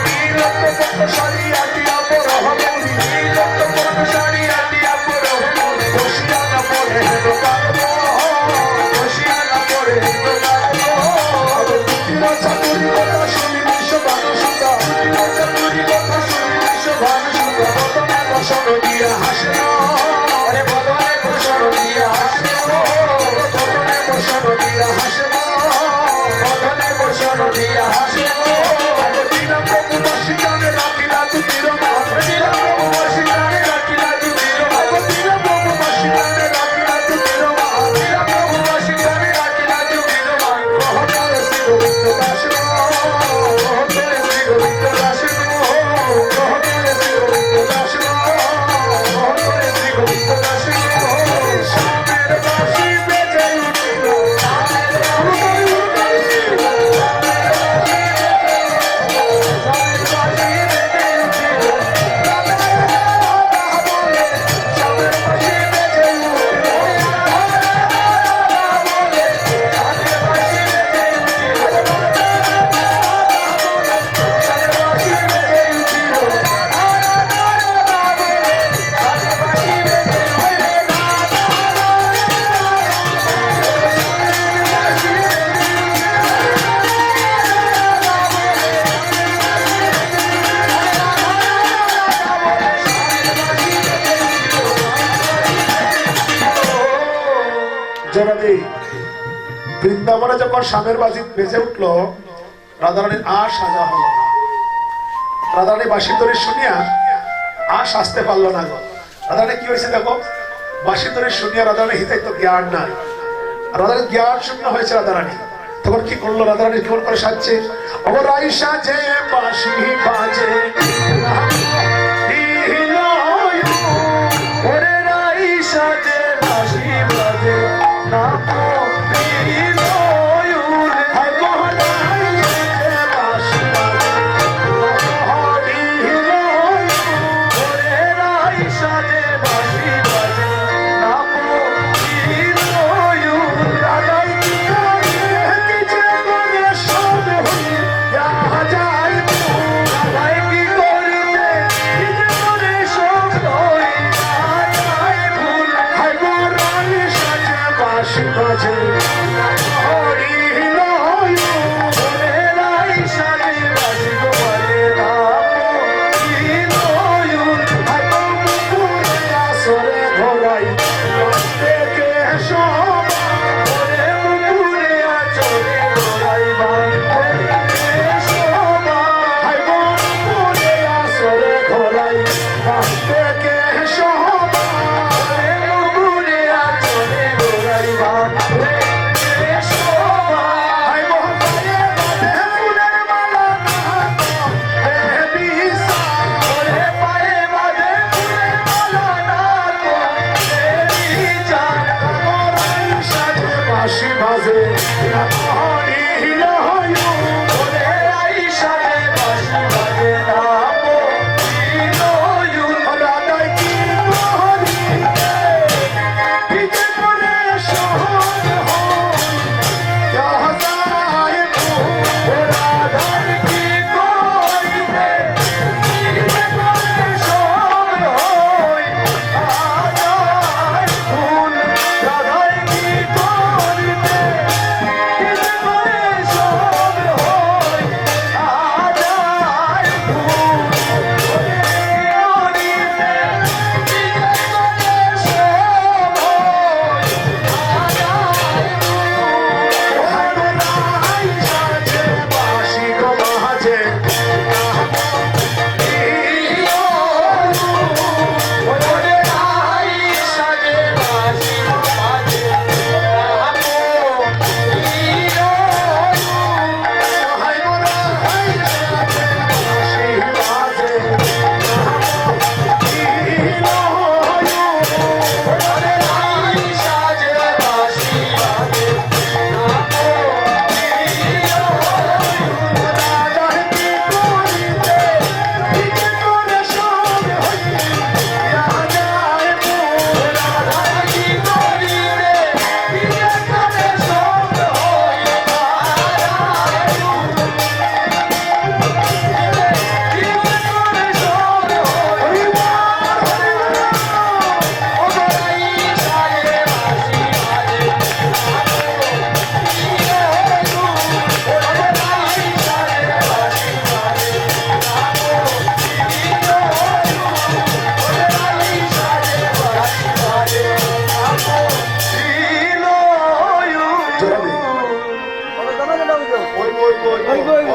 নীলত্ব পক্ষ সারিয়া দিয়া পর হবে নীলত্ব কোন শাড়ি আটিয়া পরো বসিয়া না পড়ে দোকান বসিয়া না পড়ে চাকুরি কথা শুনি বিশ্ব মানুষ চাতুরি কথা শুনি বিশ্বভানু সুন্দর প্রথমে বসন দিয়া হাসে আরে বদনে বসন দিয়া হাসে প্রথমে বসন দিয়া হাসে বদনে বসন দিয়া হাসে দিলাম প্রভু বাসী জানে রাখিলা তুমির দিলাম প্রভু বাসী জানে রাখিলা তুমির দিলাম প্রভু বাসী জানে রাখিলা তুমির দিলাম প্রভু বাসী জানে রাখিলা তুমির গ্রহণ করে শ্রী গোবিন্দ দাস গ্রহণ করে শ্রী গোবিন্দ দাস গ্রহণ করে শ্রী গোবিন্দ দাস গ্রহণ করে শ্রী গোবিন্দ দাস সামের বাসী বেজে উঠিল জনাবে বৃন্দাবনে যখন স্বামীর বাজি বেজে উঠলো রাধারানীর আর সাজা হলো না রাধারানী বাঁশি ধরে শুনিয়া আর সাজতে পারলো না গো রাধারানী কি হয়েছে দেখো বাঁশি ধরে শুনিয়া রাধারানী হিতাই তো জ্ঞান নাই রাধারানী জ্ঞান শূন্য হয়েছে রাধারানী তখন কি করলো রাধারানী কেমন করে সাজছে অবরাই সাজে বাঁশি বাজে ওরে রাই সাজে বাঁশি বাজে না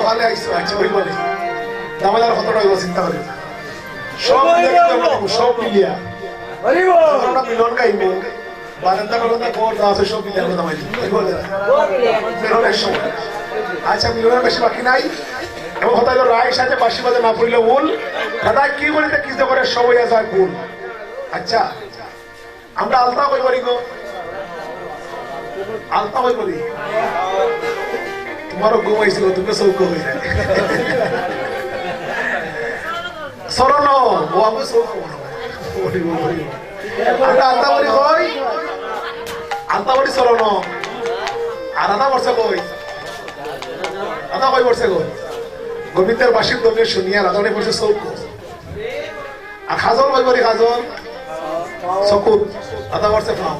ভালো আইসো আচ্ছা ওই বলে দামাদার কতটা হইব চিন্তা করি সব মিলে কিন্তু আমরা দেখবো, সব মিলিয়া যখন আমরা মিলন গাইব বারান্দা বারান্দা ঘর যা আছে সব মিলিয়ে আমরা দামাই দিব ওই বলে মিলনের সময় আচ্ছা মিলনের বেশি বাকি নাই এবং হয়তো রায় সাথে বাসি বাজে না পড়লে ভুল দাদা কি বলিতে কি করে সবাই যায় ভুল আচ্ছা আমরা আলতা কই বলি গো আলতা কই বলি তোমারও ঘুম হয়েছিল তুমি চৌক হয়ে যায় সরণ ও আমি চৌক আমরা আলতা বলি কই আলতা বলি সরণ আর আদা বর্ষে কই আদা কই বর্ষে কই গোবিন্দের বাসির দমে শুনিয়া রাধানে বসে চৌক আর খাজল কই বলি খাজল চকুত আদা বর্ষে পাও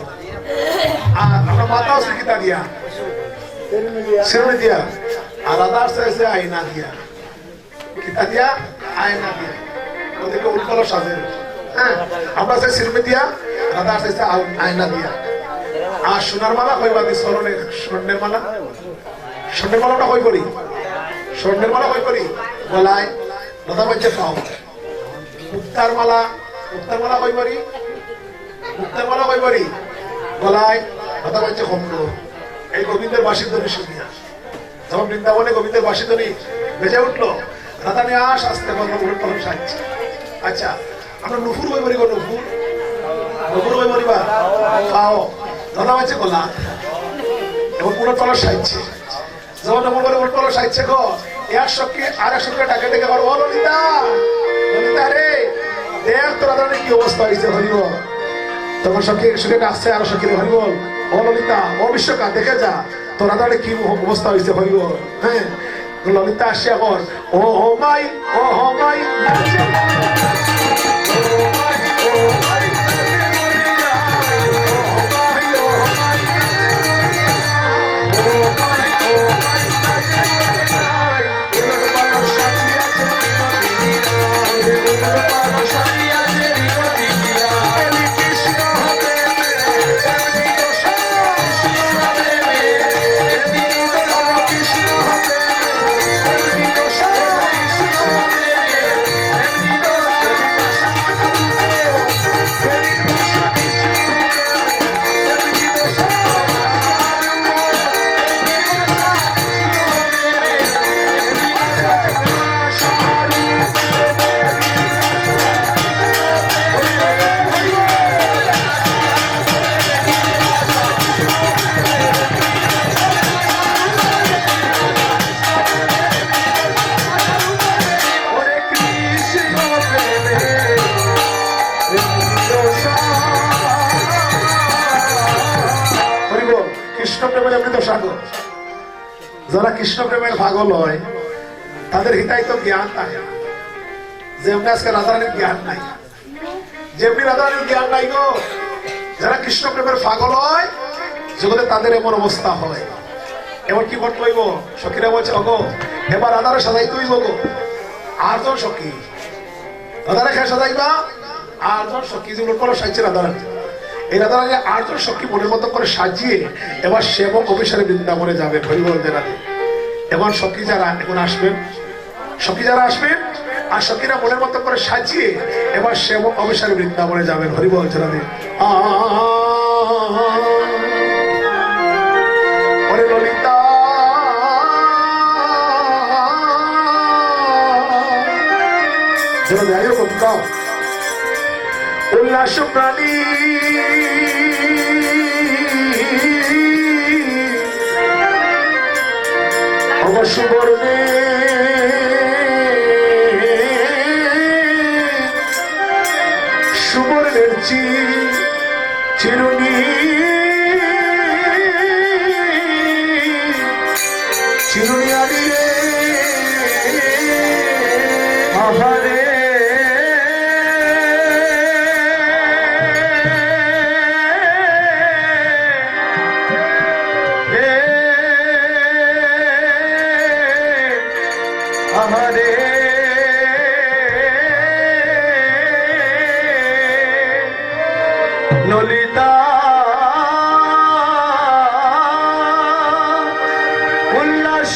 আর আমরা মাথাও শিখিতা দিয়া শিরোনি দিয়া আর আদার চাইছে আয়না দিয়া কিতা দিয়া আয়না দিয়া ওদেরকে উল্টালো সাজে হ্যাঁ আমরা চাই শিরোনি দিয়া আদার চাইছে আয়না দিয়া আর সোনার মালা কইবা দি স্মরণের স্বর্ণের মালা স্বর্ণের মালাটা কই করি স্বর্ণের মালা কই করি গলায় দাদা বাচ্চা পাও মুক্তার মালা কই করি মুক্তার মালা কই করি গলায় দাদা বাচ্চা খন্ড এই গোবিন্দের বাসির ধ্বনি শুনিয়া যখন বৃন্দাবনে গোবিন্দের বাসির ধ্বনি বেজে উঠলো রাধা নিয়ে আসতে তখন সাজছে আচ্ছা আমরা নুপুর বই বলি গো নুপুর বই বলিবা খাও দাদা বাচ্চা গলা এবং পুরো তলার সাজছে যখন এমন করে উল্টো সাজছে গো এক সখী আর এক সখী ডাকে ডেকে ও ললিতা ললিতা রে দেখ তো রাধা কি অবস্থা হয়েছে হরিব তখন সখী সুখে আসছে আর সখী হরিবল ও ললিতা ও বিশ্বকা দেখে যা তোরা দাঁড়ে কি অবস্থা হয়েছে হরিবল হ্যাঁ ললিতা আসে এখন ও মাই যারা কৃষ্ণ প্রেমের পাগল হয় তাদের হৃদয় তো জ্ঞান থাকে যেমনি আজকে রাধারানীর জ্ঞান নাই যেমনি রাধারানীর জ্ঞান নাই গো যারা কৃষ্ণ প্রেমের পাগল হয় জগতে তাদের এমন অবস্থা হয় এমন কি করতে হইব সখীরা বলছে অগো এবার রাধারে সাজাইতে হইব গো আটজন সখী রাধারে খেয়ে সাজাইবা আটজন সখী যেগুলো করো সাজছে রাধারানী এই রাধারানী আটজন সখী মনের মতো করে সাজিয়ে এবার সেবক অভিসারে বৃন্দাবনে যাবে হরিবল জেলাতে এবার সখী যারা এখন আসবেন সখী যারা আসবেন আর সখীরা মনের মতো করে সাজিয়ে এবার সেবক অভিসারে বৃন্দাবনে যাবেন হরিবল জেলাতে ওরে ললিতা উল্লাস প্রাণী সুবর্ণে সুবর্ণের চিরুনি চিরুনি আনি রে আহারে ললিতা উল্লাস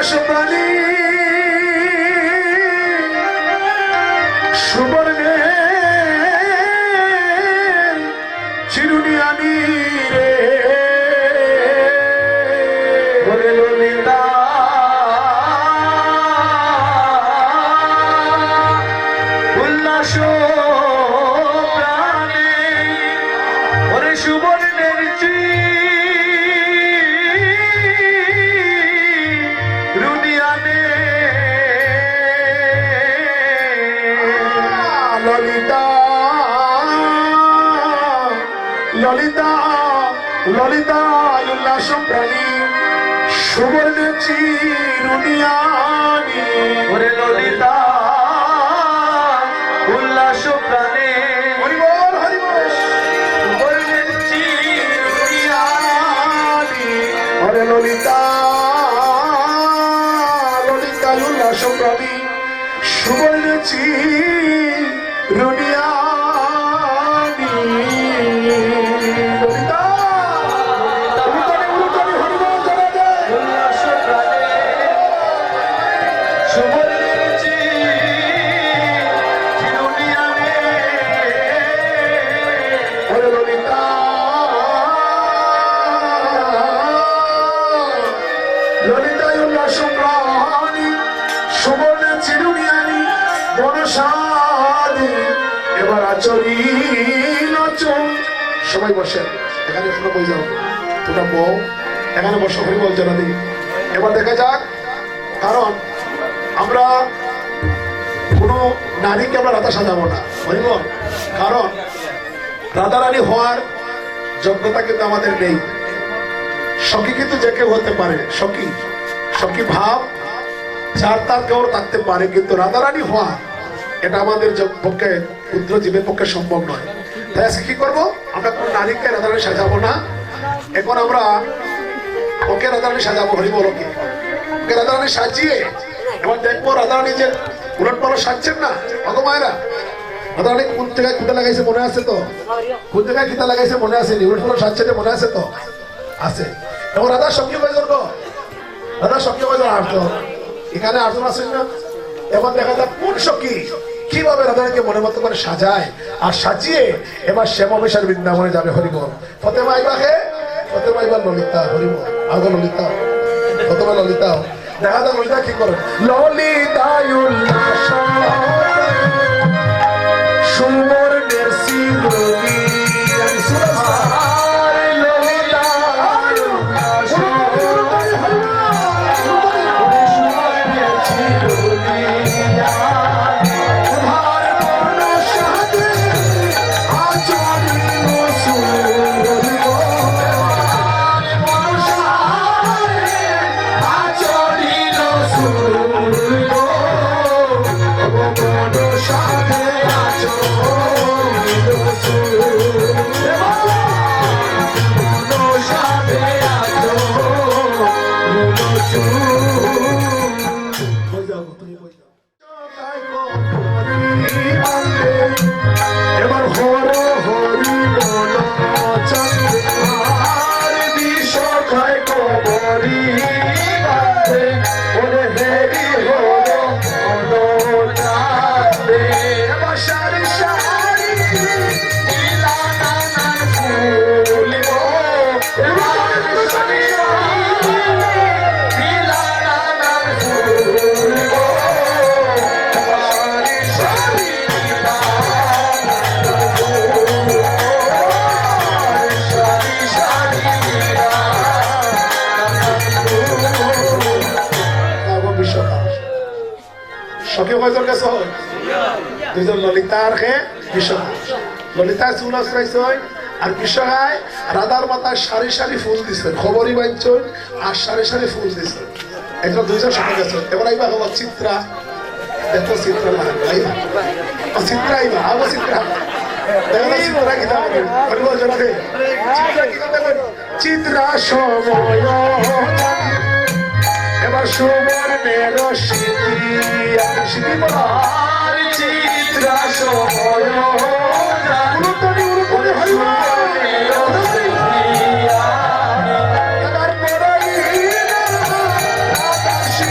উল্লাস প্রাণী সুবর্ণে চিরুনিয়ানি রে ওরে ললিতা উল্লাস প্রাণে ওরে সুবর্ণের চিরুনিয়ানে ললিতা ললিতা ললিতা উল্লাস প্রাণী সুবর্ণ চিরুনিয়ানি ওরে ললিতা উল্লাস প্রাণে হরিবল হরিবল সুবর্ণের চিরুনিয়ানে হরে ললিতা ললিতা উল্লাস প্রাণী সুবর্ণ চিরুনিয়ানি ললিতা উলুটানি উলুটানি হরিবল জানা যায় উল্লাস প্রাণে সুবর্ণের চিরুনিয়ানে হরে ললিতা ললিতা উল্লাস প্রাণী সুবর্ণ চিরুনিয়ানি বনসাদি এবার আচরি নচন সবাই বসেন এখানে শুনে বই যাও তোমরা বউ এখানে বসে হরি বল জানা দিই এবার দেখা যাক কারণ আমরা কোনো নারীকে আমরা রাধা সাজাবো না হরিবল কারণ রাধারানী হওয়ার যোগ্যতা কিন্তু আমাদের নেই সখী কিন্তু যে কেউ হতে পারে সখী সখী ভাব যার তার কেউ থাকতে পারে কিন্তু রাধারানী হওয়া এটা আমাদের পক্ষে ক্ষুদ্র জীবের পক্ষে সম্ভব নয় তাই আজকে কি করবো আমরা কোন নারীকে রাধারানী সাজাবো না এখন আমরা ওকে রাধারানী সাজাবো হরিবল ওকে ওকে রাধারানী সাজিয়ে এবার দেখবো রাধারানী যে উলট পালট সাজছেন না ভগমায়েরা রাধারানী কোন জায়গায় খুঁটে লাগাইছে মনে আছে তো কোন জায়গায় খিতা লাগাইছে মনে আছে উলট পালট সাজছে মনে আছে তো আছে এবং রাধা সক্রিয় কয়জন গো রাধা সক্রিয় কয়জন আটজন এখানে আটজন আছেন না এবার দেখা যাক কোন সখী কিভাবে রাধারানীকে মনের মতো করে সাজায় আর সাজিয়ে এবার শ্যামাবেশার বৃন্দাবনে যাবে হরিবল ফতেমা আইবা হে ফতেমা আইবা ললিতা হরিবল আগো ললিতা ফতেমা ললিতা দেখা যাক ললিতা কি করে ললিতা উল্লাস সুবর্ণের চিরুনি আমি আরে ললিতা উল্লাস সুবর্ণের চিরুনিয়ানে ভার বনসাদি আচরি নচন আচরিল সুরগ বনসাদি আচরিল সুরগ মনসাতে আচরিল এবার হর হরি বল আর বিশ্বখায় কবরি বাঁধে ওরে হেরি হলো অনচাঁদে এবার সারি সারি নীলা নানান ফুল গো এবার সারি সারি নীলা নানান ফুল গো সারি সারি নীলা নানান ফুল গো সারি সারি নীলা নানান ফুল সখী কয়জন গেছ দুইজন ললিতা আর খে বিশ্বনাথ ললিতা চুল আশ্রাইছে আর বিশ্বনাথ রাধার মাথায় সারি সারি ফুল দিছে খবরই বাইছন আর সারি সারি ফুল দিছে একজন দুইজন সখী গেছে এবার আইবা হবো চিত্রা দেখো চিত্রা আইবা চিত্রা আইবা আবো চিত্রা দেখো চিত্রা কি থাকবে বলবো জনা দে চিত্রা কি করতে চিত্রা সময় এবার সুবর্ণের স্মৃতি বলা আর চিত্রা সময় উলুটানি উলুটানি হরিবল এবার পড়াই আকাশে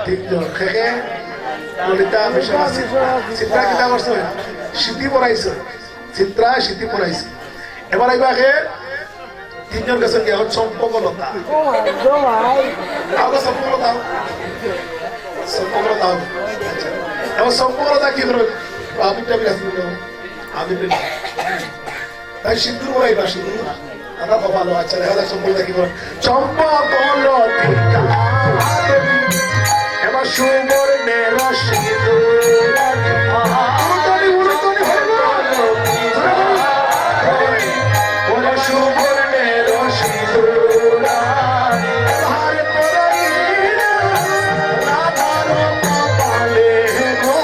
তিনজন খেকে ললিতা বিশ্বনাথ চিত্রা কিতা করছে স্মৃতি পড়াইছে চিত্রা স্মৃতি পড়াইছে এবার আইবাকে তিনজন গেছেন গিয়ে চম্পকলতা আগে চম্পকলতা চম্পকলতা এবার চম্পকলতা কি করে আবিরটা বিরাজ আবির তাই সিন্দুর পড়াইবা সিন্দুর আমরা ভালো আচ্ছা দেখা যাক চম্পকলতা কি করে চম্পকলতা এবার সুবর্ণের সিঁদুর উড়তনি উড়তনি ওরে সুবর্ণের সিঁদুর হার পরাইয়া রাধার কপালে গো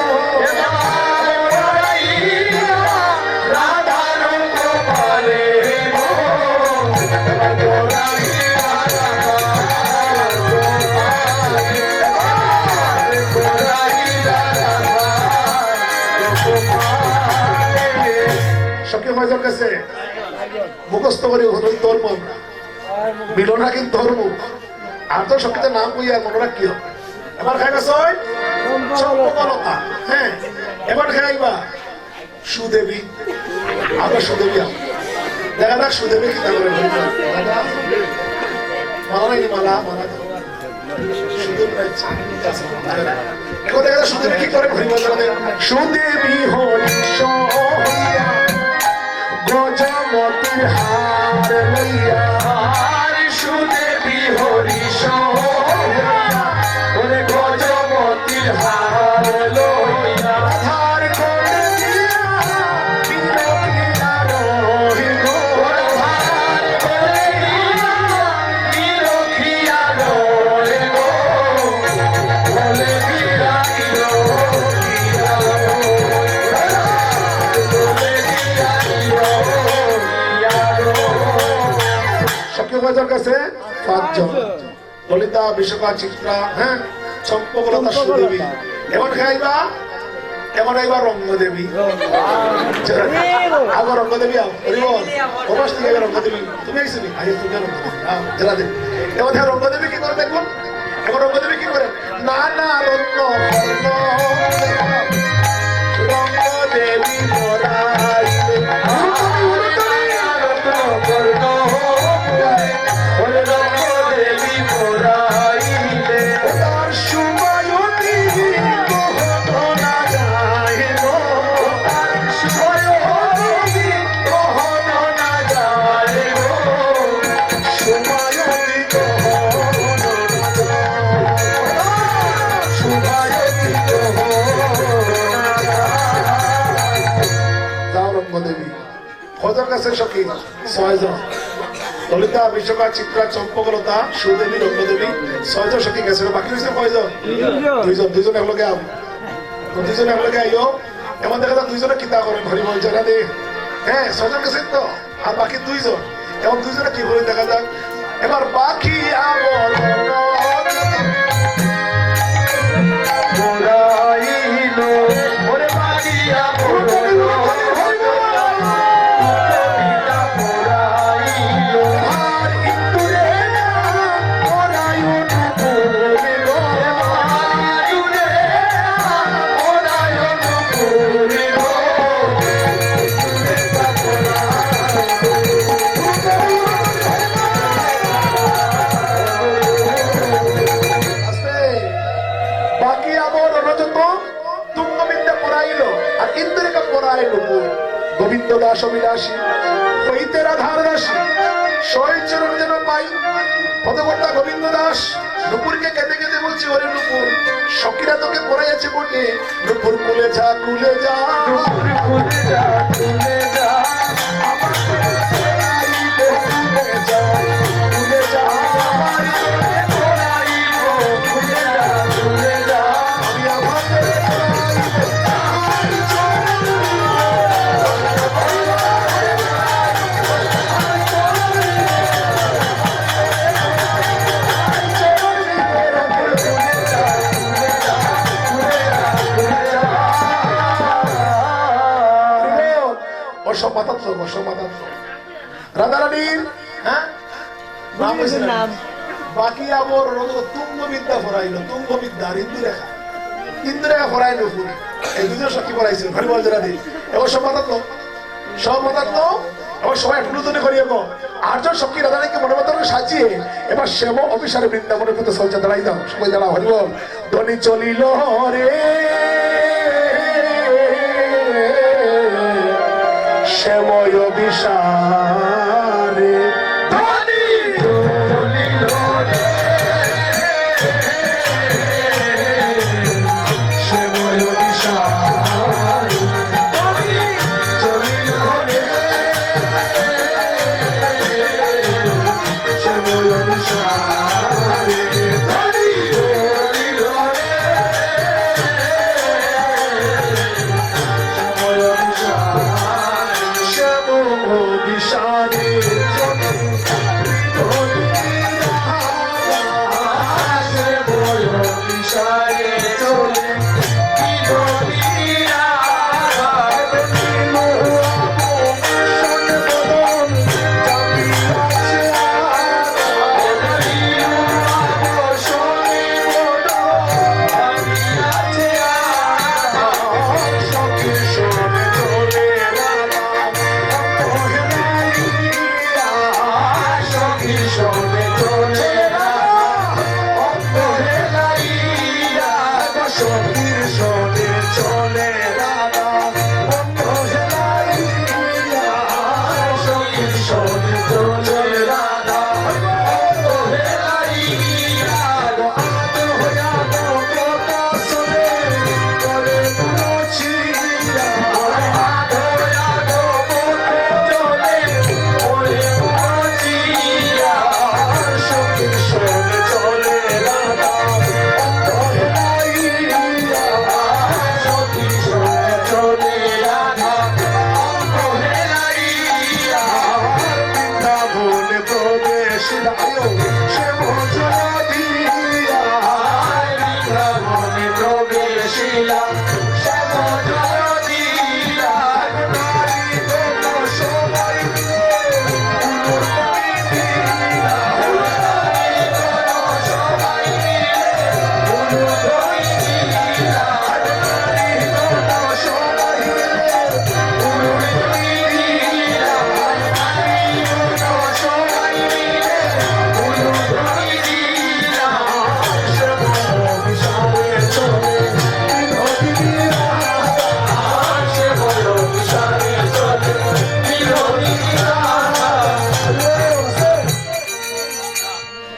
হার পরাইয়া রাধার কপালে গো সবকে মজার কাছে মুখস্থ করে ধর্ম আমরা মিলন রাখেন ধর্ম আর তো সবকিছু নাম কই আর মনে রাখ কি হবে এবার খাই গেছ চম্পকলতা হ্যাঁ এবার খাইবা সুদেবী আমরা সুদেবী দেখা যাক সুদেবী কি তা করে মালা নাকি মালা মালা এখন দেখা যাক সুদেবী কি করে ঘুরি বাজারে সুদেবী হরিষ গজমতির হার লইয়া হার সুদেবী হরিষ ওরে গজমতির হার লইয়া হার করে দিয়া বিরকিয়া রহিল হার করে দিয়া বিরকিয়া রহিল বলে বিরাগিল সবকে কাছে পাঁচজন ললিতা বিশ্বকা চিত্রা হ্যাঁ চম্পকলতা সুদেবী এবার খাইবা এবার আইবা রঙ্গদেবী আগর রঙ্গদেবী অবশ থেকে রঙ্গদেবী তুমি আইসনি আগে তুমি রঙ্গদেবী জেলা দেবী এবার রঙ্গদেবী কি করে দেখুন এবার রঙ্গদেবী কি করে না না রঙ্গ রঙ্গদেবী সখী ছয়জন ললিতা বিশ্বকা চিত্রা চম্পকলতা সুদেবী রঙ্গদেবী ছয়জন সখী গেছে বাকি হয়েছে কয়জন দুইজন দুইজন একলগে আও দুইজন একলগে আইও এমন দেখা যায় দুইজনে কিতা করেন হরি বল জানা দে হ্যাঁ ছয়জন গেছেন তো আর বাকি দুইজন এমন দুইজনে কি করে দেখা যাক এবার বাকি আমল ওরে বাকি আমল গোবিন্দ দাস অবিলাসী হইতে রাধার দাসী সহিচরণ যেন পাই পদকর্তা গোবিন্দ দাস নুপুরকে কেঁদে কেঁদে বলছে ওরে নুপুর সখীরা তোকে পড়াইয়াছে বটে নুপুর কুলে যা কুলে যা নুপুর কুলে যা কুলে যা আমার কুলে যা কুলে যা আমার কুলে যা কুলে যা আমি আমাদের রাধারানীর হ্যাঁ নাম বাকি আবার তুঙ্গ বিদ্যা পড়াইলো, তুঙ্গ বিদ্যা আর হিন্দু রেখা পড়াইলো পুরি। এই দুজন সাক্ষী পড়াইছিল হরিবল জেলা দিয়ে। এবার সব মাতাতো এবার সবাই টুলুতুনি করিয়ে গো 8 জন সখী রাধারানীকে মনে মতো সাজিয়ে এবার সেব অফিসারে বৃন্দাবনের প্রতি চলছে। দাঁড়াই দাও, সবাই দাঁড়াও, হরিবল। ধ্বনি চলিল রে শ্যাময় বিশারে, ধ্বনি চলিল রে শ্যাময় বিশারে, ধ্বনি চলিল রে শ্যাময় বিশারে, ধ্বনি চলিল রে শ্যাময় বিশারে,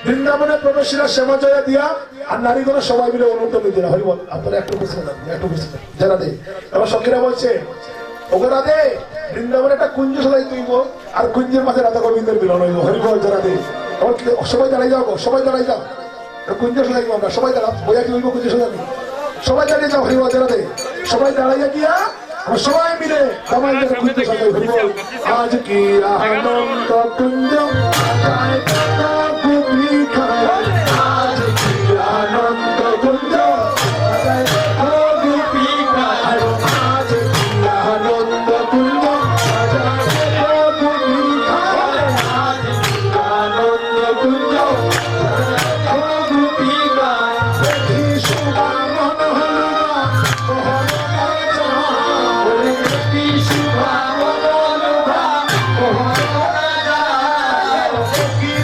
বৃন্দাবনে প্রবেশীরা সেবা জয়া দিয়া আর নারীগুলো সবাই মিলে অনুমোদন দিল। হরিবল। আপনারা একটু বুঝলেন, জানা দে। এবার সখীরা বলছে, ওগো রাধে, বৃন্দাবনে একটা কুঞ্জ সদাই তুইব আর কুঞ্জের মাঝে রাধা গোবিন্দের মিলন হইব। হরিবল জানা দে। সবাই দাঁড়াই যাও, সবাই দাঁড়াই যাও, কুঞ্জ সদাই আমরা সবাই দাঁড়া, বইয়া কি হইব কুঞ্জ সদাই, সবাই দাঁড়িয়ে যাও। হরিবল জানা দে। সবাই দাঁড়াইয়া গিয়া সবাই মিলে দামাই কুঞ্জ সদাই। হরিবল। আজ কি আনন্দ কুঞ্জ আজ কি আনন্দ কুঞ্জ, আজ কি আনন্দ কুঞ্জ, আনন্দ কুঞ্জ দেখি শোভা মনোহরা, দেখি শোভা মনোহরা, দেখি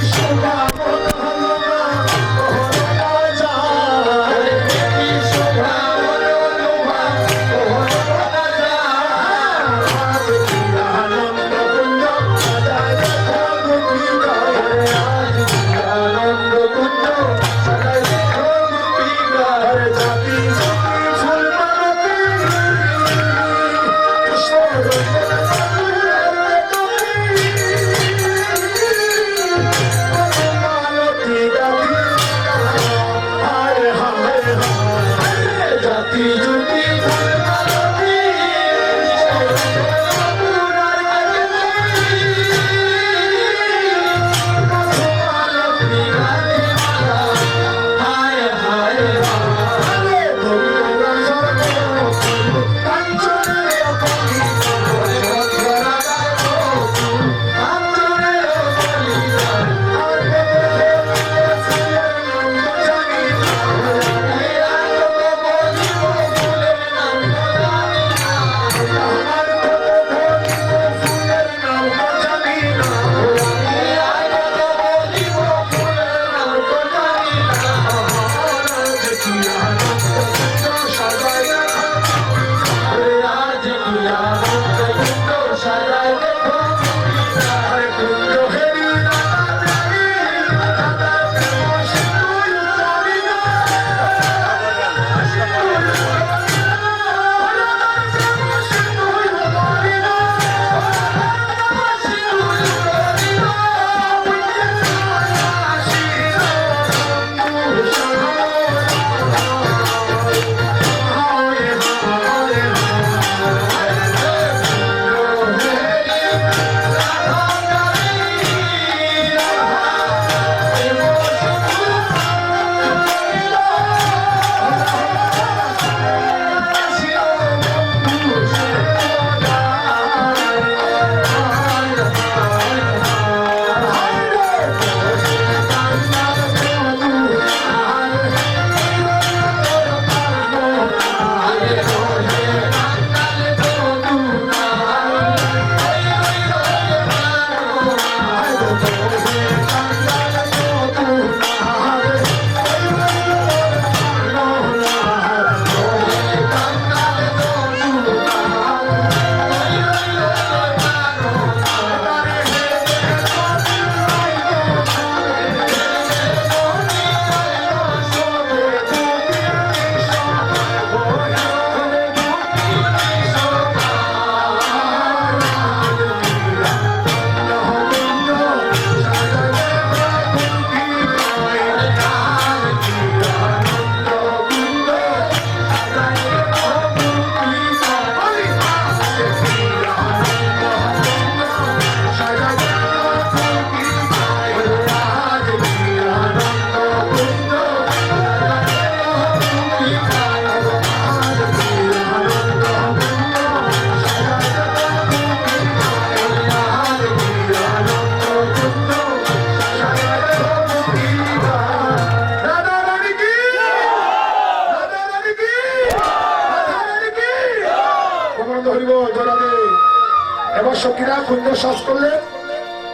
সখীরা কুঞ্জ শ্বাস করলেন,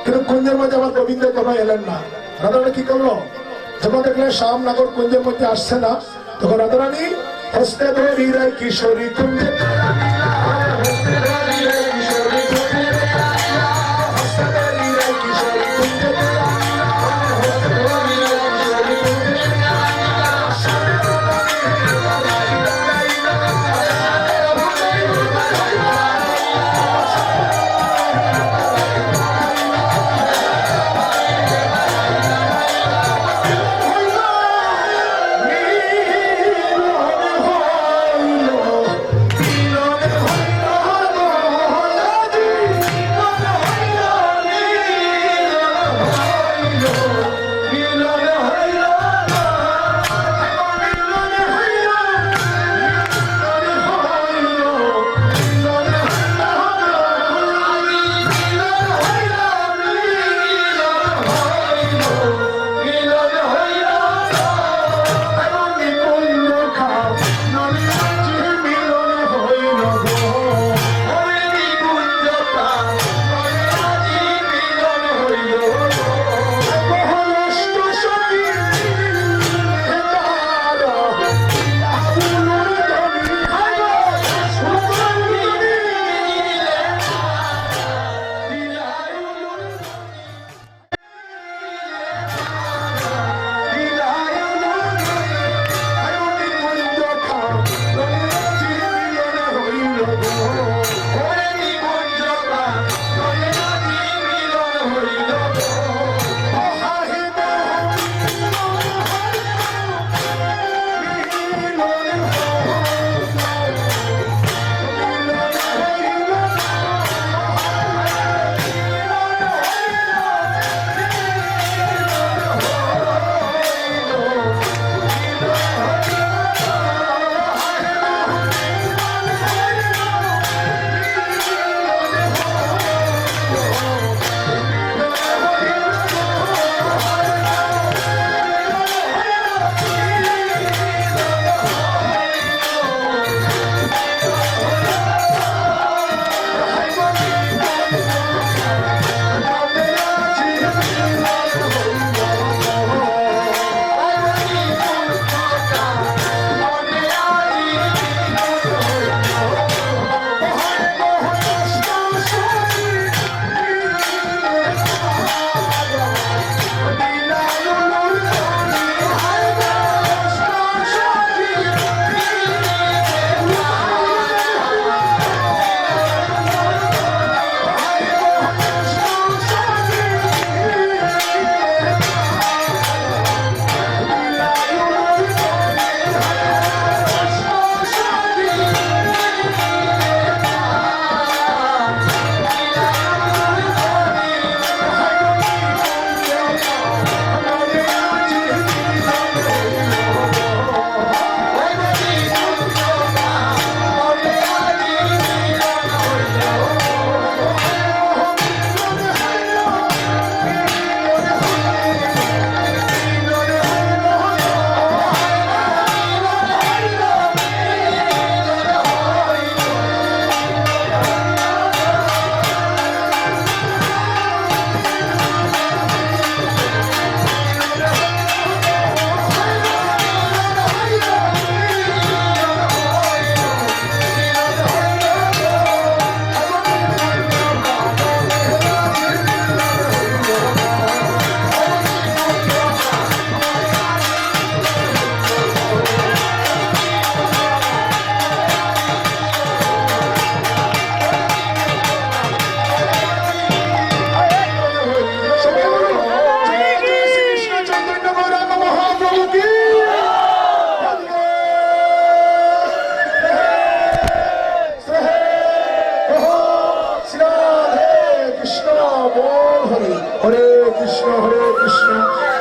কিন্তু কুঞ্জের মধ্যে আমার গোবিন্দ কোনো এলেন না। রাধারানী কি করলো? যখন দেখলেন শ্যামনগর কুঞ্জের মধ্যে আসছে না, তখন রাধারানী হস্তে ধরি রে কিশোরী কুঞ্জে, হস্তে ধরি রে কিশোরী কুঞ্জে, হস্তে ধরি রে কিশোরী কুঞ্জে, হস্তে ধরি রে কিশোরী কুঞ্জে,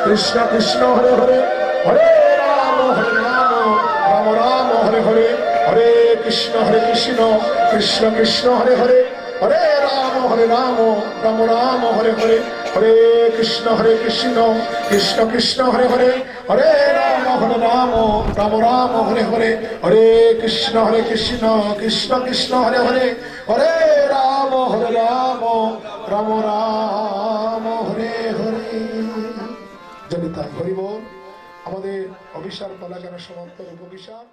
কৃষ্ণ কৃষ্ণ হরে হরে হরে রাম রাম রাম হরে হরে হরে কৃষ্ণ কৃষ্ণ কৃষ্ণ হরে হরে হরে রাম রাম রাম হরে হরে হরে কৃষ্ণ কৃষ্ণ কৃষ্ণ হরে হরে হরে রাম রাম রাম হরে হরে হরে কৃষ্ণ কৃষ্ণ কৃষ্ণ কৃষ্ণ হরে হরে হরে রাম রাম রাম হরে হরে। জনিতা হরিবোল। আমাদের অভিশাপ পালা কেন সমাপ্ত উপবিশাপ।